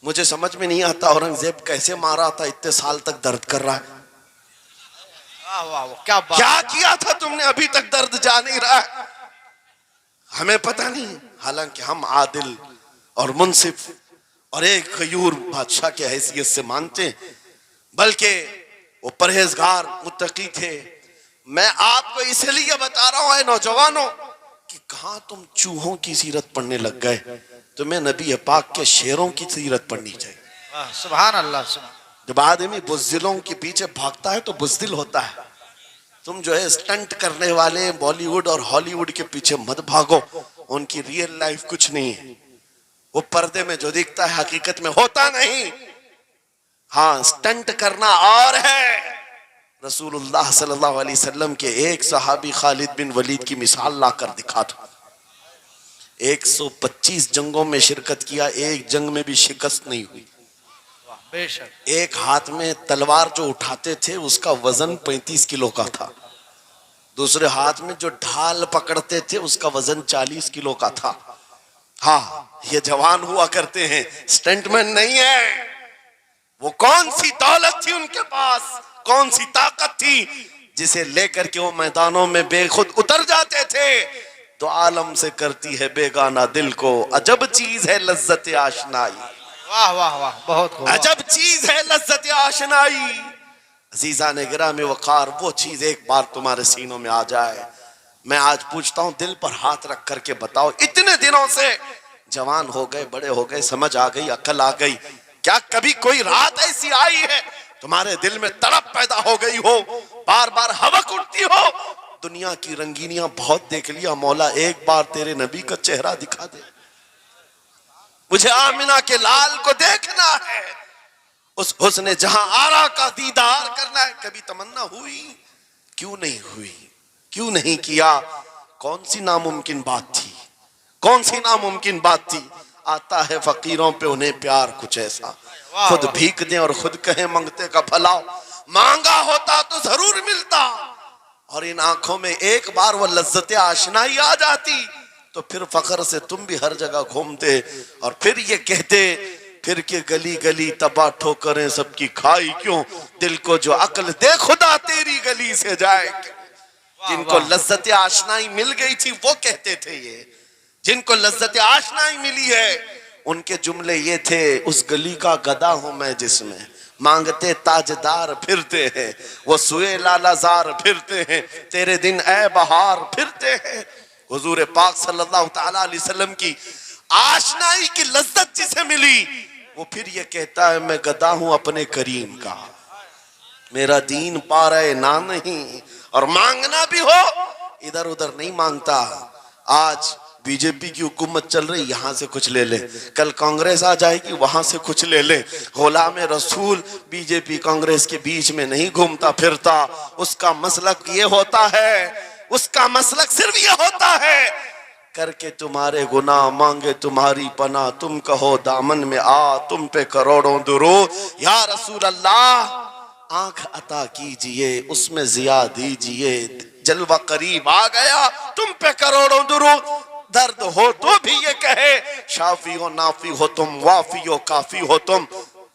مجھے سمجھ میں نہیں آتا اورنگزیب کیسے مارا تھا, اتنے سال تک درد کر رہا ہے. کیا کیا تھا تم نے, ابھی تک درد جا نہیں رہا ہے, ہمیں پتہ نہیں. حالانکہ ہم عادل اور منصف اور ایک غیور بادشاہ کی حیثیت سے مانتے ہیں, بلکہ وہ پرہیزگار متقی تھے. میں آپ کو اس لیے بتا رہا ہوں اے نوجوانوں کہ کہاں تم چوہوں کی سیرت پڑھنے لگ گئے, تمہیں نبی پاک کے شیروں کی سیرت پڑھنی چاہیے. سبحان اللہ. سبحان. جب آدمی بزدلوں کے پیچھے بھاگتا ہے تو بزدل ہوتا ہے. تم جو ہے سٹنٹ کرنے والے بالی ووڈ اور ہالی ووڈ کے پیچھے مت بھاگو, ان کی ریئل لائف کچھ نہیں ہے. وہ پردے میں جو دکھتا ہے حقیقت میں ہوتا نہیں. ہاں سٹنٹ کرنا اور ہے. رسول اللہ صلی اللہ علیہ وسلم کے ایک صحابی خالد بن ولید کی مثال لا کر دکھا تھا. 125 جنگوں میں شرکت کیا, ایک جنگ میں بھی شکست نہیں ہوئی. بے شک. ایک ہاتھ میں تلوار جو اٹھاتے تھے اس کا وزن 35 کلو کا تھا, دوسرے ہاتھ میں جو ڈھال پکڑتے تھے اس کا وزن 40 کلو کا تھا. ہاں یہ جوان ہوا کرتے ہیں, سٹنٹ مین نہیں ہے. وہ کون سی دولت تھی ان کے پاس, کون سی طاقت تھی جسے لے کر کے وہ میدانوں میں بے خود اتر جاتے تھے. تو عالم سے کرتی ہے بیگانہ دل کو عجب چیز ہے لذت آشنائی. واہ واہ واہ, بہت خوب. عجب چیز ہے لذت آشنائی. عزیزان گرامی وقار, وہ چیز ایک بار تمہارے سینوں میں آ جائے. میں آج پوچھتا ہوں دل پر ہاتھ رکھ کر کے بتاؤ, اتنے دنوں سے جوان ہو گئے, بڑے ہو گئے, سمجھ آ گئی, عقل آ گئی, کیا کبھی کوئی رات ایسی آئی ہے تمہارے دل میں تڑپ پیدا ہو گئی ہو, بار بار حوق اٹھتی ہو؟ دنیا کی رنگینیاں بہت دیکھ لیا, مولا ایک بار تیرے نبی کا چہرہ دکھا دے, مجھے آمنہ کے لال کو دیکھنا ہے, اس حسن جہاں آرا کا دیدار کرنا ہے. کبھی تمنا ہوئی؟ کیوں نہیں ہوئی, کیوں نہیں کیا؟ کون سی ناممکن بات تھی, کون سی ناممکن بات تھی؟ آتا ہے فقیروں پہ انہیں پیار کچھ ایسا, خود بھیک دیں اور خود کہیں منگتے کا بھلا, مانگا ہوتا تو ضرور ملتا. اور ان آنکھوں میں ایک بار وہ لذت آشنائی آ جاتی تو پھر فخر سے تم بھی ہر جگہ گھومتے اور پھر یہ کہتے پھر کہ گلی گلی تباہ ٹھوکریں سب کی کھائی کیوں, دل کو جو عقل دے خدا تیری گلی سے جائے. جن کو لذت آشنائی مل گئی تھی وہ کہتے تھے یہ. جن کو لذت آشنائی ملی ہے ان کے جملے یہ تھے: اس گلی کا گدا ہوں میں جس میں مانگتے تاجدار پھرتے ہیں، وہ سوئے لالا زار پھرتے ہیں، تیرے دن اے بہار پھرتے ہیں. حضور پاک صلی اللہ تعالیٰ علیہ وسلم کی آشنائی کی لذت جسے ملی وہ پھر یہ کہتا ہے میں گدا ہوں اپنے کریم کا، میرا دین پا رہے نہ نہیں، اور مانگنا بھی ہو ادھر ادھر نہیں مانگتا. آج بی جے پی کی حکومت چل رہی، یہاں سے کچھ لے لے، کل کانگریس آ جائے گی وہاں سے کچھ لے لے. غلام رسول بی جے پی کانگریس کے بیچ میں نہیں گھومتا پھرتا، اس کا مسلک یہ ہوتا ہے، اس کا مسلک صرف یہ ہوتا ہے: کر کے تمہارے گناہ مانگے تمہاری پناہ، تم کہو دامن میں آ تم پہ کروڑوں درود. یا رسول اللہ آنکھ عطا کیجئے اس میں ضیاء دیجئے، جلوہ قریب آ گیا تم پہ کروڑوں درود. درد ہو تو بھی یہ کہے شافی ہو نافی ہو تم، وافی ہو کافی ہو تم،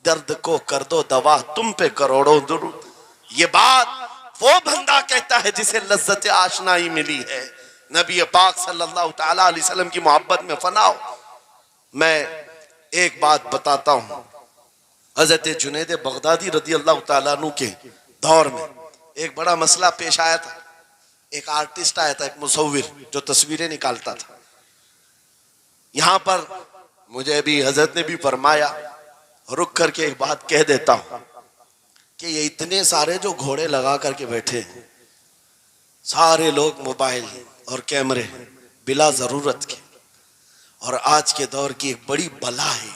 درد کو کر دو دوا تم پہ کروڑوں درود. یہ بات وہ بندہ کہتا ہے جسے لذت آشنائی ملی ہے، نبی پاک صلی اللہ تعالیٰ علیہ وسلم کی محبت میں فنا ہو. میں ایک بات بتاتا ہوں، حضرت جنید بغدادی رضی اللہ تعالیٰ عنہ کے دور میں ایک بڑا مسئلہ پیش آیا تھا. ایک آرٹسٹ آیا تھا، ایک مصور جو تصویریں نکالتا تھا. یہاں پر مجھے بھی حضرت نے بھی فرمایا، رک کر کے ایک بات کہہ دیتا ہوں کہ یہ اتنے سارے جو گھوڑے لگا کر کے بیٹھے ہیں، سارے لوگ موبائل اور کیمرے بلا ضرورت کے، اور آج کے دور کی ایک بڑی بلا ہے.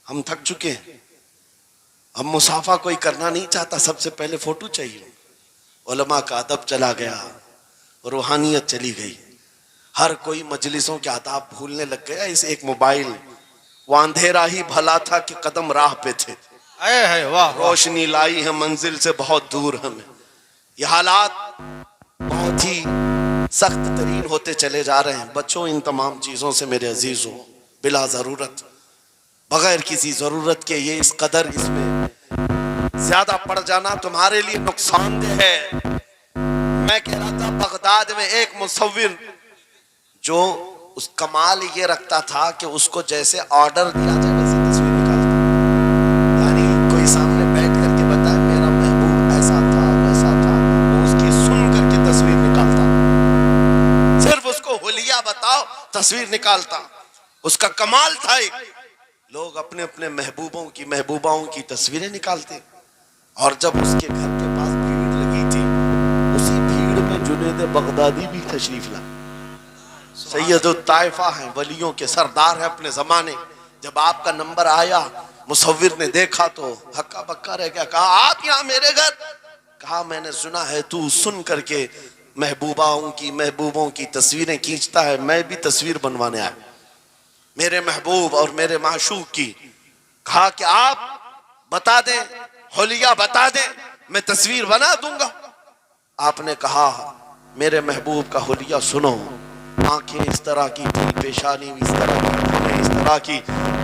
ہم تھک چکے ہیں، ہم مصافحہ کوئی کرنا نہیں چاہتا، سب سے پہلے فوٹو چاہیے. علماء کا ادب چلا گیا، روحانیت چلی گئی، ہر کوئی مجلسوں کے آداب بھولنے لگ گیا. اس ایک موبائل، وہ اندھیرا ہی بھلا تھا کہ قدم راہ پہ تھے، روشنی لائی ہے منزل سے بہت دور ہمیں. یہ حالات بہت ہی سخت ترین ہوتے چلے جا رہے ہیں. بچوں ان تمام چیزوں سے میرے عزیزوں، بلا ضرورت، بغیر کسی ضرورت کے یہ اس قدر اس میں زیادہ پڑ جانا تمہارے لیے نقصان دہ ہے. میں کہہ رہا تھا بغداد میں ایک مصور جو اس کمال یہ رکھتا تھا کہ اس کو جیسے آرڈر دیا جائے ویسے تصویر نکالتا. یعنی کوئی سامنے بیٹھ کر کے بتائے میرا محبوب ایسا تھا ویسا تھا، وہ اس کی سن کر کے تصویر نکالتا. صرف اس کو حلیہ بتاؤ تصویر نکالتا. اس کا کمال تھا. ایک لوگ اپنے اپنے محبوبوں کی محبوباؤں کی تصویریں نکالتے، اور جب اس کے گھر کے پاس بھیڑ لگی تھی اسی بھیڑ میں جنید بغدادی بھی تشریف لائے. سید الطائفہ ہیں، ولیوں کے سردار ہیں اپنے زمانے. جب آپ کا نمبر آیا مصور نے دیکھا تو ہکا بکا رہ گیا. کہا آپ یہاں میرے گھر؟ کہا میں نے سنا ہے تو سن کر کے محبوبوں کی تصویریں کھینچتا ہے، میں بھی تصویر بنوانے آیا میرے محبوب اور میرے معشوق کی. کہا کہ آپ بتا دیں، حلیہ بتا دیں، میں تصویر بنا دوں گا. آپ نے کہا میرے محبوب کا حلیہ سنو. آنکھیں اس طرح کی تھی، پیشانی اس طرح کی، اس طرح کی.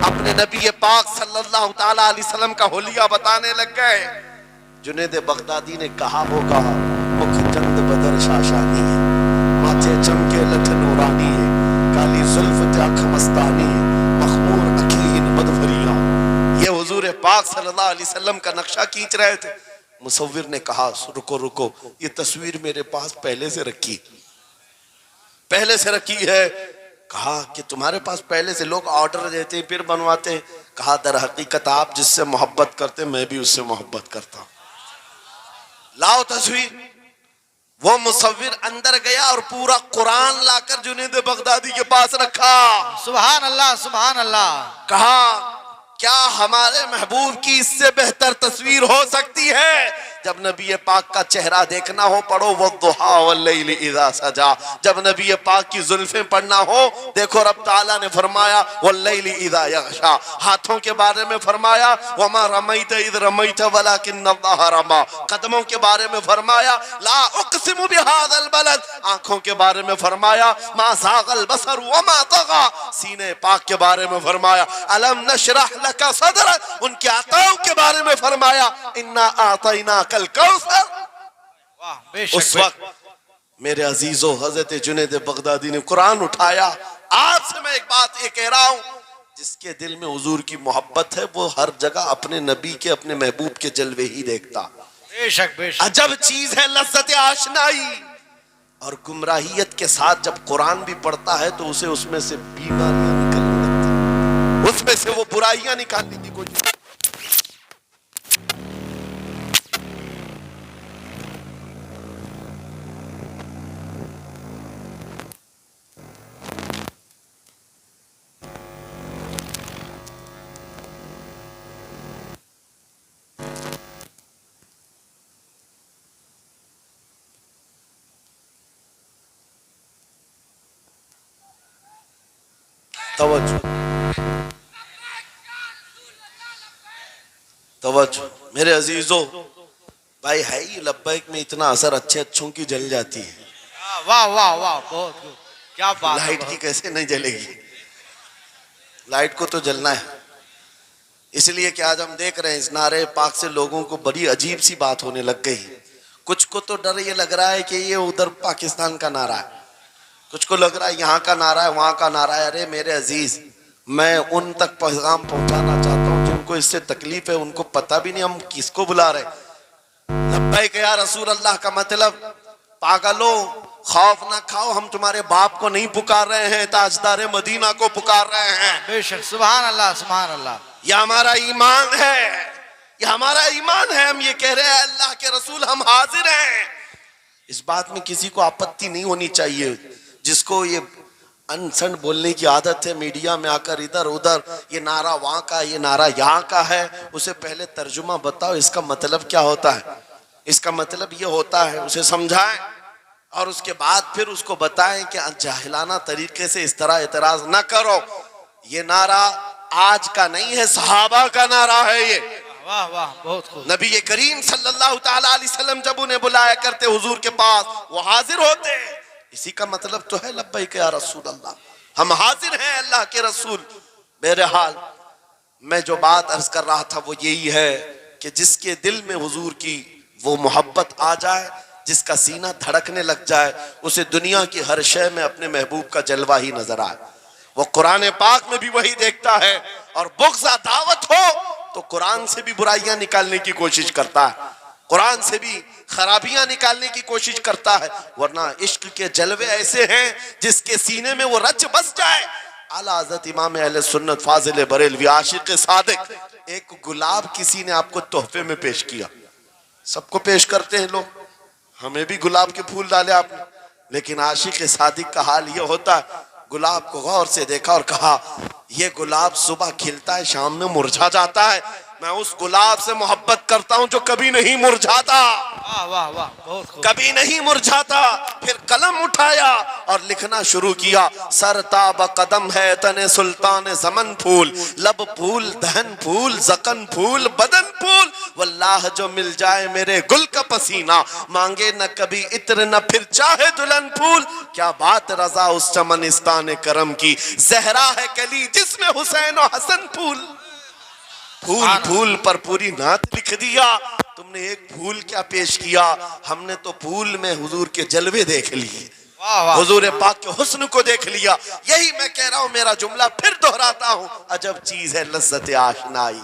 اپنے نبی پاک صلی اللہ تعالیٰ علیہ وسلم کا حلیہ بتانے لگ گئے. جنید بغدادی نے کہا ہوگا مکھ چند بدر شاشانی ہے، ماتھے چمکے لٹھ نورانی ہے، کالی زلف آنکھ مستانی، مخمور اکھلین بدفریاں. یہ حضور پاک صلی اللہ علیہ وسلم کا نقشہ کھینچ رہے تھے. مصور نے کہا رکو، یہ تصویر میرے پاس پہلے سے رکھی ہے. کہا کہ تمہارے پاس پہلے سے لوگ آرڈر دیتے پھر بنواتے. کہا در حقیقت آپ جس سے محبت کرتے میں بھی اس سے محبت کرتا ہوں. لاؤ تصویر. وہ مصور اندر گیا اور پورا قرآن لا کر جنید بغدادی کے پاس رکھا. سبحان اللہ سبحان اللہ. کہا کیا ہمارے محبوب کی اس سے بہتر تصویر ہو سکتی ہے؟ جب نبی پاک کا چہرہ دیکھنا ہو پڑھو والضحیٰ واللیل اذا سجا. جب نبی پاک کی زلفیں پڑھنا ہو دیکھو رب تعالیٰ نے فرمایا واللیل اذا یغشا. ہاتھوں کے بارے میں فرمایا وما رمیت اذ رمیت ولکن اللہ رما. قدموں کے بارے میں فرمایا لا اقسم بہذا البلد. آنکھوں کے بارے میں فرمایا ما زاغ البصر وما طغى. سینے پاک کے بارے میں فرمایا الم نشرح لک صدرک. ان کے عطاؤں کے بارے میں فرمایا انا اعطیناک الکوثر. اس وقت میرے عزیزو حضرت جنید بغدادی نے قرآن اٹھایا. آپ سے میں ایک بات یہ کہہ رہا ہوں, جس کے دل میں حضور کی محبت ہے وہ ہر جگہ اپنے نبی کے اپنے محبوب کے جلوے ہی دیکھتا. بے شک بے شک. عجب چیز ہے لذت آشنائی. اور گمراہیت کے ساتھ جب قرآن بھی پڑھتا ہے تو اسے اس میں سے بیماریاں نکلنے لگتی, اس میں سے وہ برائیاں نکالنے کی کوشش. توجہ میرے عزیزو, بھائی ہے ہی لبیک میں اتنا اثر اچھے اچھوں کی جل جاتی ہے, واہ واہ واہ, بہت خوب, کیا بات ہے. لائٹ کی کیسے نہیں جلے گی؟ لائٹ کو تو جلنا ہے. اس لیے کہ آج ہم دیکھ رہے ہیں اس نعرے پاک سے لوگوں کو بڑی عجیب سی بات ہونے لگ گئی. کچھ کو تو ڈر یہ لگ رہا ہے کہ یہ ادھر پاکستان کا نعرہ ہے, کچھ کو لگ رہا ہے یہاں کا نعرہ ہے وہاں کا نعرہ ہے. ارے میرے عزیز, میں ان تک پیغام پہنچانا چاہتا ہوں جن کو اس سے تکلیف ہے, ان کو پتہ بھی نہیں ہم کس کو بلا رہے. لبیک یا رسول اللہ کا مطلب پاگلو خوف نہ کھاؤ, ہم تمہارے باپ کو نہیں پکار رہے ہیں, تاجدار مدینہ کو پکار رہے ہیں. بے شک, سبحان اللہ سبحان اللہ. یہ ہمارا ایمان ہے, یہ ہمارا ایمان ہے. ہم یہ کہہ رہے ہیں اللہ کے رسول ہم حاضر ہیں. اس بات میں کسی کو آپتی نہیں ہونی چاہیے. جس کو یہ انسن بولنے کی عادت ہے میڈیا میں آ کر ادھر ادھر, یہ نعرہ وہاں کا یہ نعرہ یہاں کا ہے, اسے پہلے ترجمہ بتاؤ اس کا مطلب کیا ہوتا ہے. اس کا مطلب یہ ہوتا ہے, اسے سمجھائیں اور اس کے بعد پھر اس کو بتائیں کہ جاہلانہ طریقے سے اس طرح اعتراض نہ کرو. یہ نعرہ آج کا نہیں ہے, صحابہ کا نعرہ ہے. یہ واہ واہ, بہت خوب. نبی کریم صلی اللہ تعالیٰ علیہ وسلم جب انہیں بلایا کرتے حضور کے پاس, وہ حاضر ہوتے. اسی کا مطلب تو ہے لبیک یا رسول اللہ, ہم حاضر ہیں اللہ کے رسول. بہرحال میں جو بات عرض کر رہا تھا وہ یہی ہے کہ جس کے دل میں حضور کی وہ محبت آ جائے, جس کا سینہ دھڑکنے لگ جائے, اسے دنیا کی ہر شے میں اپنے محبوب کا جلوہ ہی نظر آئے. وہ قرآن پاک میں بھی وہی دیکھتا ہے, اور بغض دعوت ہو تو قرآن سے بھی برائیاں نکالنے کی کوشش کرتا ہے, قرآن سے بھی خرابیاں نکالنے کی کوشش کرتا ہے. ورنہ عشق کے جلوے ایسے ہیں جس کے سینے میں وہ رچ بس جائے. اعلیٰ حضرت امام اہل سنت فاضل بریلوی عاشق صادق, ایک گلاب کسی نے آپ کو تحفے میں پیش کیا. سب کو پیش کرتے ہیں لوگ, ہمیں بھی گلاب کے پھول ڈالے آپ نے, لیکن عاشق صادق کا حال یہ ہوتا ہے, گلاب کو غور سے دیکھا اور کہا یہ گلاب صبح کھلتا ہے شام میں مرجھا جاتا ہے, میں اس گلاب سے محبت کرتا ہوں جو کبھی نہیں مرجھاتا. واہ واہ واہ, بہت خوب. کبھی نہیں مرجھاتا. پھر قلم اٹھایا اور لکھنا شروع کیا. سر تاب قدم ہے تن سلطان زمن پھول, لب پھول دہن پھول زقن پھول بدن پھول, واللہ جو مل جائے میرے گل کا پسینہ, مانگے نہ کبھی عطر نہ پھر چاہے دلہن پھول. کیا بات رضا اس چمنستان کرم کی, زہرا ہے کلی جس میں حسین و حسن پھول. پھول پھول پر پوری نعت لکھ دیا. تم نے ایک پھول کیا پیش کیا, ہم نے تو پھول میں حضور کے جلوے دیکھ لیے, حضور پاک کے حسن کو دیکھ لیا. یہی میں کہہ رہا ہوں, میرا جملہ پھر دہراتا ہوں, عجب چیز ہے لذت آشنائی.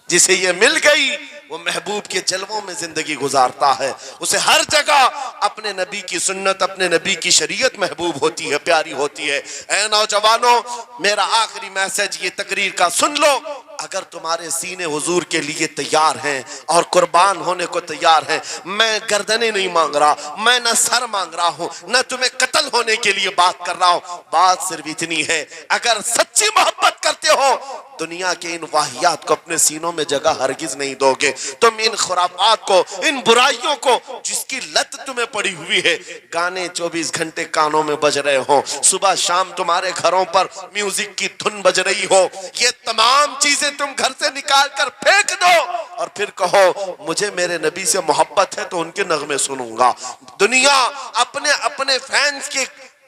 جسے یہ مل گئی وہ محبوب کے جلووں میں زندگی گزارتا ہے, اسے ہر جگہ اپنے نبی کی سنت اپنے نبی کی شریعت محبوب ہوتی ہے, پیاری ہوتی ہے. اے نوجوانوں, میرا آخری میسج یہ تقریر کا سن لو. اگر تمہارے سینے حضور کے لیے تیار ہیں اور قربان ہونے کو تیار ہیں, میں گردنیں نہیں مانگ رہا, میں نہ سر مانگ رہا ہوں, نہ تمہیں قتل ہونے کے لیے بات کر رہا ہوں. بات صرف اتنی ہے, اگر سچی محبت کرتے ہو دنیا کے ان واہیات کو اپنے سینوں میں جگہ ہرگز نہیں دو گے. تم ان خرافات کو, ان برائیوں کو جس کی لت تمہیں پڑی ہوئی ہے, گانے 24 گھنٹے کانوں میں بج رہے ہوں, صبح شام تمہارے گھروں پر میوزک کی دھن بج رہی ہو, یہ تمام چیزیں تم گھر سے نکال کر پھینک دو اور پھر کہو مجھے میرے نبی سے محبت ہے تو ان کے نغمے سنوں گا. دنیا اپنے اپنے فینس کے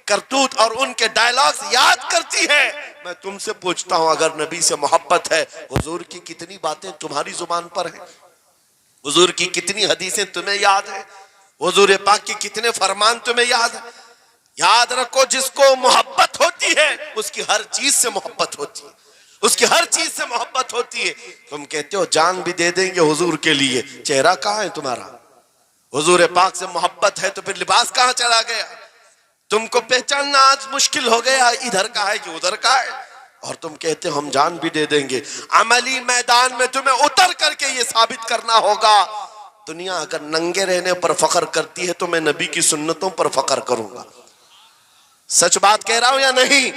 کرتوت اور ان کے ڈائلاگز یاد کرتی ہے. میں تم سے پوچھتا ہوں, اگر نبی سے محبت ہے, حضور کی کتنی باتیں تمہاری زبان پر ہیں, حضور کی کتنی حدیثیں تمہیں یاد ہیں, حضور پاک کے کتنے فرمان تمہیں یاد ہے؟ یاد رکھو جس کو محبت ہوتی ہے اس کی ہر چیز سے محبت ہوتی ہے، اس کی ہر چیز سے محبت ہوتی ہے۔ تم کہتے ہو جان بھی دے دیں گے حضور کے لیے، چہرہ کہاں ہے تمہارا؟ حضور پاک سے محبت ہے تو پھر لباس کہاں چلا گیا؟ تم کو پہچاننا آج مشکل ہو گیا، ادھر کا ہے کہ ادھر کا ہے، اور تم کہتے ہم جان بھی دے دیں گے۔ عملی میدان میں تمہیں اتر کر کے یہ ثابت کرنا ہوگا، دنیا اگر ننگے رہنے پر فخر کرتی ہے تو میں نبی کی سنتوں پر فخر کروں گا۔ سچ بات کہہ رہا ہوں یا نہیں؟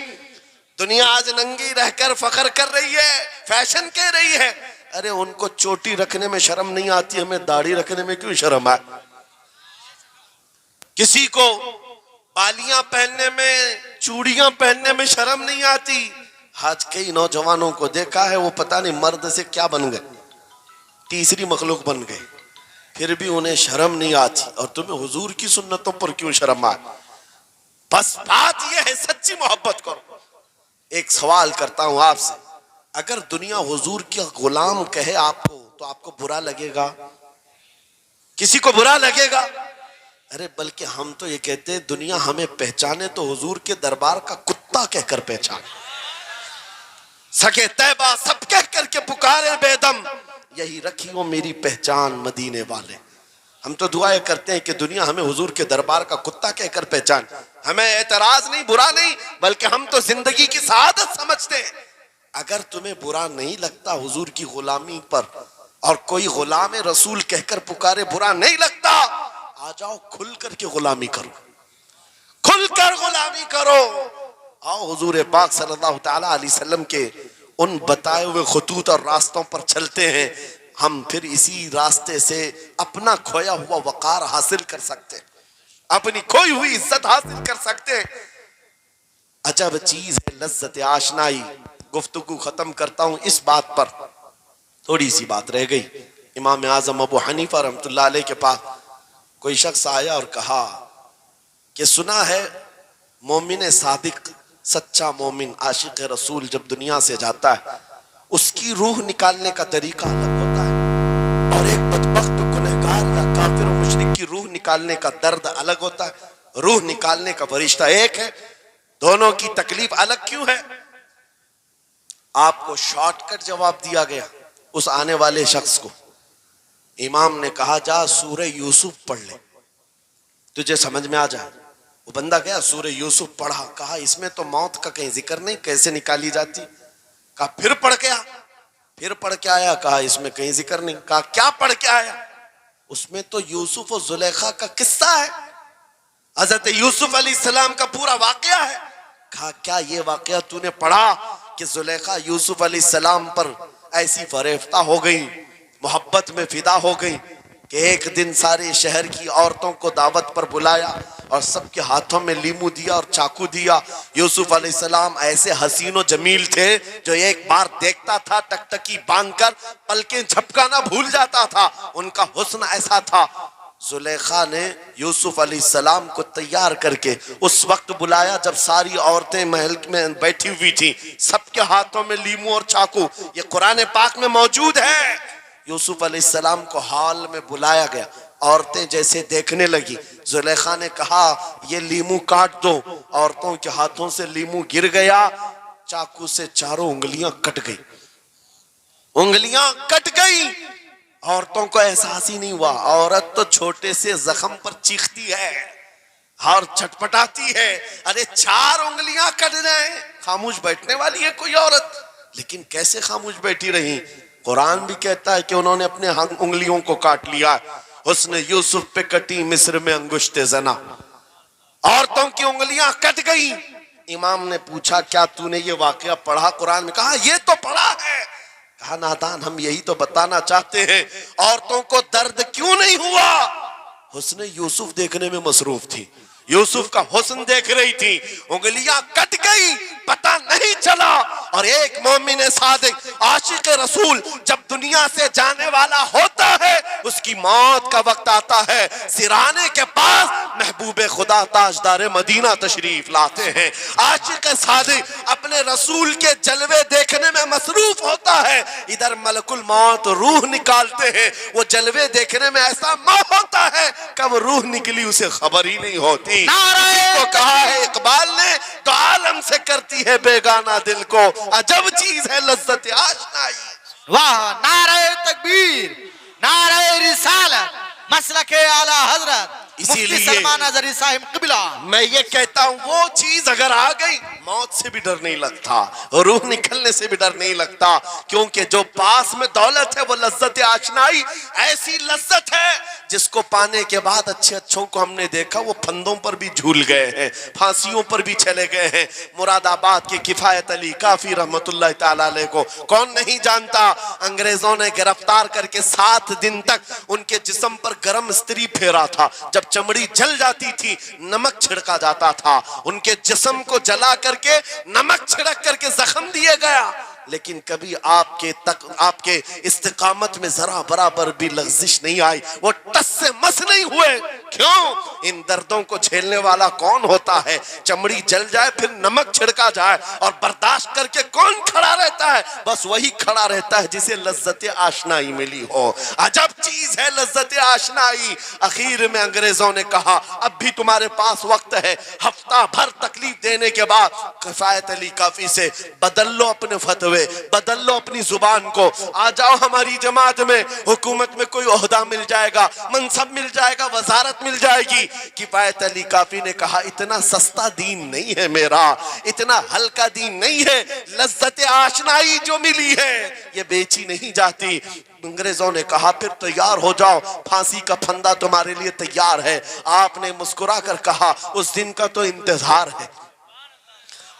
دنیا آج ننگی رہ کر فخر کر رہی ہے، فیشن کہہ رہی ہے۔ ارے ان کو چوٹی رکھنے میں شرم نہیں آتی، ہمیں داڑھی رکھنے میں کیوں شرم ہے؟ کسی کو بالیاں پہننے میں، چوڑیاں پہننے میں شرم نہیں آتی۔ آج کئی نوجوانوں کو دیکھا ہے وہ پتہ نہیں مرد سے کیا بن گئے، تیسری مخلوق بن گئے، پھر بھی انہیں شرم نہیں آتی، اور تمہیں حضور کی سنتوں پر کیوں شرم آئے؟ بس بات یہ ہے سچی محبت کرو۔ ایک سوال کرتا ہوں آپ سے، اگر دنیا حضور کا غلام کہے آپ کو تو آپ کو برا لگے گا؟ کسی کو برا لگے گا؟ ارے بلکہ ہم تو یہ کہتے ہیں دنیا ہمیں پہچانے تو حضور کے دربار کا کتا کہہ کر پہچانے، سکے طیبہ سب کہہ کر کے پکارے بے دم، یہی رکھی ہو میری پہچان مدینے والے۔ ہم تو دعائیں کرتے ہیں کہ دنیا ہمیں حضور کے دربار کا کتا کہہ کر پہچان، ہمیں اعتراض نہیں، برا نہیں، بلکہ ہم تو زندگی کی سعادت سمجھتے ہیں۔ اگر تمہیں برا نہیں لگتا حضور کی غلامی پر، اور کوئی غلام رسول کہہ کر پکارے برا نہیں لگتا، آ جاؤ کھل کر کے غلامی کرو، کھل کر غلامی کرو۔ آؤ حضور پاک صلی اللہ تعالیٰ علیہ وسلم کے ان بتائے ہوئے خطوط اور راستوں پر چلتے ہیں، ہم پھر اسی راستے سے اپنا کھویا ہوا وقار حاصل کر سکتے ہیں، اپنی کھوئی ہوئی عزت حاصل کر سکتے ہیں۔ عجب چیز ہے لذت آشنائی۔ گفتگو ختم کرتا ہوں اس بات پر، تھوڑی سی بات رہ گئی۔ امام اعظم ابو حنیفہ رحمۃ اللہ علیہ کے پاس کوئی شخص آیا اور کہا کہ سنا ہے مومن صادق، سچا مومن عاشق رسول جب دنیا سے جاتا ہے اس کی روح نکالنے کا طریقہ الگ ہوتا ہے، اور ایک بدبخت گنہگار یا کافر و مشرک کی روح نکالنے کا درد الگ ہوتا ہے۔ روح نکالنے کا فرشتہ ایک ہے، دونوں کی تکلیف الگ کیوں ہے؟ آپ کو شارٹ کٹ جواب دیا گیا اس آنے والے شخص کو۔ امام نے کہا جا سورہ یوسف پڑھ لے، تجھے سمجھ میں آ جائے۔ وہ بندہ گیا سورہ یوسف پڑھا، کہا اس میں تو موت کا کہیں ذکر نہیں، کیسے نکالی جاتی؟ کہا پھر پڑھ کے آ، پھر پڑھ کے آیا، کہا اس میں کہیں ذکر نہیں۔ کہا کیا پڑھ کے آیا؟ اس میں تو یوسف و زلیخا کا قصہ ہے، حضرت یوسف علیہ السلام کا پورا واقعہ ہے۔ کہا کیا یہ واقعہ تو نے پڑھا کہ زلیخا یوسف علیہ السلام پر ایسی فریفتہ ہو گئی، محبت میں فدا ہو گئی کہ ایک دن سارے شہر کی عورتوں کو دعوت پر بلایا اور سب کے ہاتھوں میں لیمو دیا اور چاقو دیا۔ یوسف علیہ السلام ایسے حسین و جمیل تھے جو ایک بار دیکھتا تھا ٹکٹکی باندھ کر پلکیں جھپکانا بھول جاتا تھا، ان کا حسن ایسا تھا۔ زلیخا نے یوسف علیہ السلام کو تیار کر کے اس وقت بلایا جب ساری عورتیں محل میں بیٹھی ہوئی تھیں، سب کے ہاتھوں میں لیمو اور چاقو، یہ قرآن پاک میں موجود ہے۔ یوسف علیہ السلام کو ہال میں بلایا گیا، عورتیں جیسے دیکھنے لگی، زلیخا نے کہا یہ لیمو کاٹ دو، عورتوں کے ہاتھوں سے لیمو گر گیا، چاقو سے چاروں انگلیاں کٹ گئی، انگلیاں کٹ گئی۔ عورتوں کو احساس ہی نہیں ہوا، عورت تو چھوٹے سے زخم پر چیختی ہے اور چھٹپٹاتی ہے، ارے 4 انگلیاں کٹ جائیں، خاموش بیٹھنے والی ہے کوئی عورت؟ لیکن کیسے خاموش بیٹھی رہی؟ قرآن بھی کہتا ہے کہ انہوں نے اپنے انگلیوں کو کاٹ لیا۔ حسن یوسف پہ کٹی مصر میں انگشت زنا، عورتوں کی انگلیاں کٹ گئی۔ امام نے پوچھا کیا تو نے یہ واقعہ پڑھا قرآن میں؟ کہا یہ تو پڑھا ہے۔ کہا نادان ہم یہی تو بتانا چاہتے ہیں، عورتوں کو درد کیوں نہیں ہوا؟ حسن یوسف دیکھنے میں مصروف تھی، یوسف کا حسن دیکھ رہی تھی، انگلیاں کٹ گئی، پتہ نہیں چلا۔ اور ایک مومن صادق عاشق رسول جب دنیا سے جانے والا ہوتا ہے، اس کی موت کا وقت آتا ہے، سرانے کے پاس محبوب خدا تاجدار مدینہ تشریف لاتے ہیں۔ عاشق صادق اپنے رسول کے جلوے دیکھنے میں مصروف ہوتا ہے، ادھر ملک الموت روح نکالتے ہیں، وہ جلوے دیکھنے میں ایسا موہ ہوتا ہے، کب روح نکلی اسے خبر ہی نہیں ہوتی۔ اسی کو کہا ہے اقبال نے، تو عالم سے کرتی ہے بیگانہ دل کو، عجب چیز ہے لذت آشنائی۔ واہ، نعرہ تکبیر، نعرہ رسالت، مسلک اعلیٰ حضرت اسی مفتی لیے سلمان اظہری صاحب قبلہ۔ میں یہ کہتا ہوں وہ چیز اگر آ گئی موت سے بھی ڈر نہیں لگتا، روح نکلنے سے بھی ڈر نہیں لگتا، کیونکہ جو پاس میں دولت ہے وہ لذت آشنائی ایسی لذت ہے جس کو پانے کے بعد اچھے اچھوں کو ہم نے دیکھا وہ پھندوں پر بھی جھول گئے ہیں، پھانسیوں پر بھی چلے گئے ہیں۔ مراد آباد کے کفایت علی کافی رحمت اللہ تعالیٰ علیہ کو کون نہیں جانتا، انگریزوں نے گرفتار کر کے 7 دن تک ان کے جسم پر گرم استری پھیرا تھا، جب چمڑی جل جاتی تھی نمک چھڑکا جاتا تھا، ان کے جسم کو جلا کر کے نمک چھڑک کر کے زخم دیے گیا، لیکن کبھی آپ کے استقامت میں ذرا برابر بھی لغزش نہیں آئی، وہ ٹس سے مس نہیں ہوئے۔ کیوں؟ ان دردوں کو جھیلنے والا کون ہوتا ہے؟ چمڑی جل جائے پھر نمک چھڑکا جائے اور برداشت کر کے کون کھڑا رہتا ہے؟ بس وہی کھڑا رہتا ہے جسے لذت آشنائی ملی ہو۔ عجب چیز ہے لذت آشنائی۔ اخیر میں انگریزوں نے کہا اب بھی تمہارے پاس وقت ہے، ہفتہ بھر تکلیف دینے کے بعد کفایت علی کافی سے بدل لو اپنے فتوے، بدل لو اپنی زبان کو، آ جاؤ ہماری جماعت میں، حکومت میں کوئی عہدہ مل جائے گا، منصب مل جائے گا، وزارت مل جائے گی۔ کفایت علی کافی نے کہا اتنا سستا دین نہیں ہے میرا، اتنا ہلکا دین نہیں ہے، لذت آشنائی جو ملی ہے یہ بیچی نہیں جاتی۔ انگریزوں نے کہا پھر تیار ہو جاؤ، پھانسی کا پھندا تمہارے لیے تیار ہے۔ آپ نے مسکرا کر کہا اس دن کا تو انتظار ہے،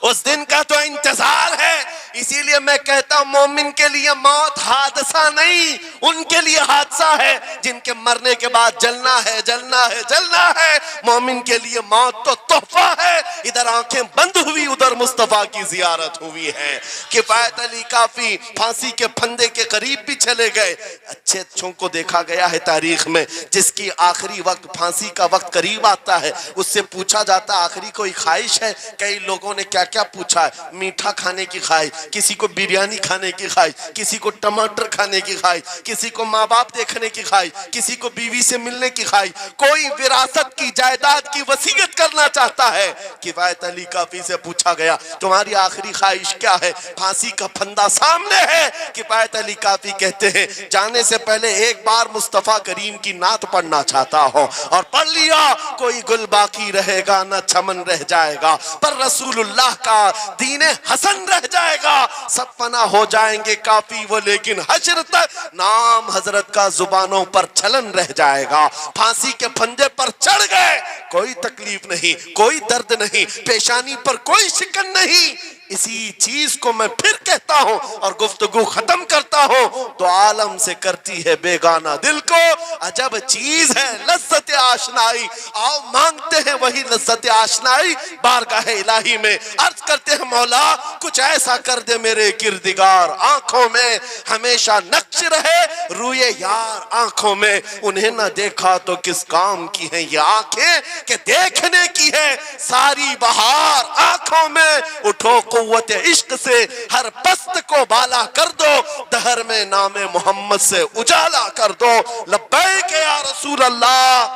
اس دن کا تو انتظار ہے۔ اسی لیے میں کہتا ہوں مومن کے لیے موت حادثہ نہیں، ان کے لیے حادثہ ہے جن کے مرنے کے بعد جلنا ہے، جلنا ہے، جلنا ہے۔ مومن کے لیے موت تو تحفہ ہے، ادھر آنکھیں بند ہوئی ادھر مصطفیٰ کی زیارت ہوئی ہے۔ کفایت علی کافی پھانسی کے پھندے کے قریب بھی چلے گئے۔ اچھے اچھوں کو دیکھا گیا ہے تاریخ میں، جس کی آخری وقت پھانسی کا وقت قریب آتا ہے اس سے پوچھا جاتا آخری کوئی خواہش ہے؟ کئی لوگوں نے کیا کیا پوچھا ہے، میٹھا کھانے کی خواہش، کسی کو بریانی کھانے کی خواہش، کسی کو ٹماٹر کھانے کی خواہش، کسی کو ماں باپ دیکھنے کی خواہش، کسی کو بیوی سے ملنے کی خواہش، کوئی وراثت کی جائیداد کی وصیت کرنا چاہتا ہے۔ کفایت علی کافی سے پوچھا گیا تمہاری آخری خواہش کیا ہے؟ پھانسی کا پھندا سامنے ہے۔ کفایت علی کافی کہتے ہیں جانے سے پہلے ایک بار مصطفیٰ کریم کی نعت پڑھنا چاہتا ہوں، اور پڑھ لیا کوئی گل باقی رہے گا نہ چمن رہ جائے گا، پر رسول اللہ کا دین حسن رہ جائے گا۔ سب فنا ہو جائیں گے کافی وہ لیکن حشر تک نام حضرت کا زبانوں پر چلن رہ جائے گا۔ پھانسی کے پھندے پر چڑھ گئے، کوئی تکلیف نہیں، کوئی درد نہیں، پیشانی پر کوئی شکن نہیں۔ اسی چیز کو میں پھر کہتا ہوں اور گفتگو ختم کرتا ہوں، تو عالم سے کرتی ہے بیگانہ دل کو، عجب چیز ہے لذت آشنائی۔ آؤ مانگتے ہیں وہی لذت آشنائی بارگاہ الہی میں، عرض کرتے ہیں مولا کچھ ایسا کر دے میرے کردگار، آنکھوں میں ہمیشہ نقش رہے روئے یار آنکھوں میں، انہیں نہ دیکھا تو کس کام کی ہیں یہ آنکھیں کہ دیکھنے کی ہے ساری بہار آنکھوں میں۔ اٹھو قوت عشق سے ہر پست کو بالا کر دو، دہر میں نام محمد سے اجالا کر دو، لبیک یا رسول اللہ۔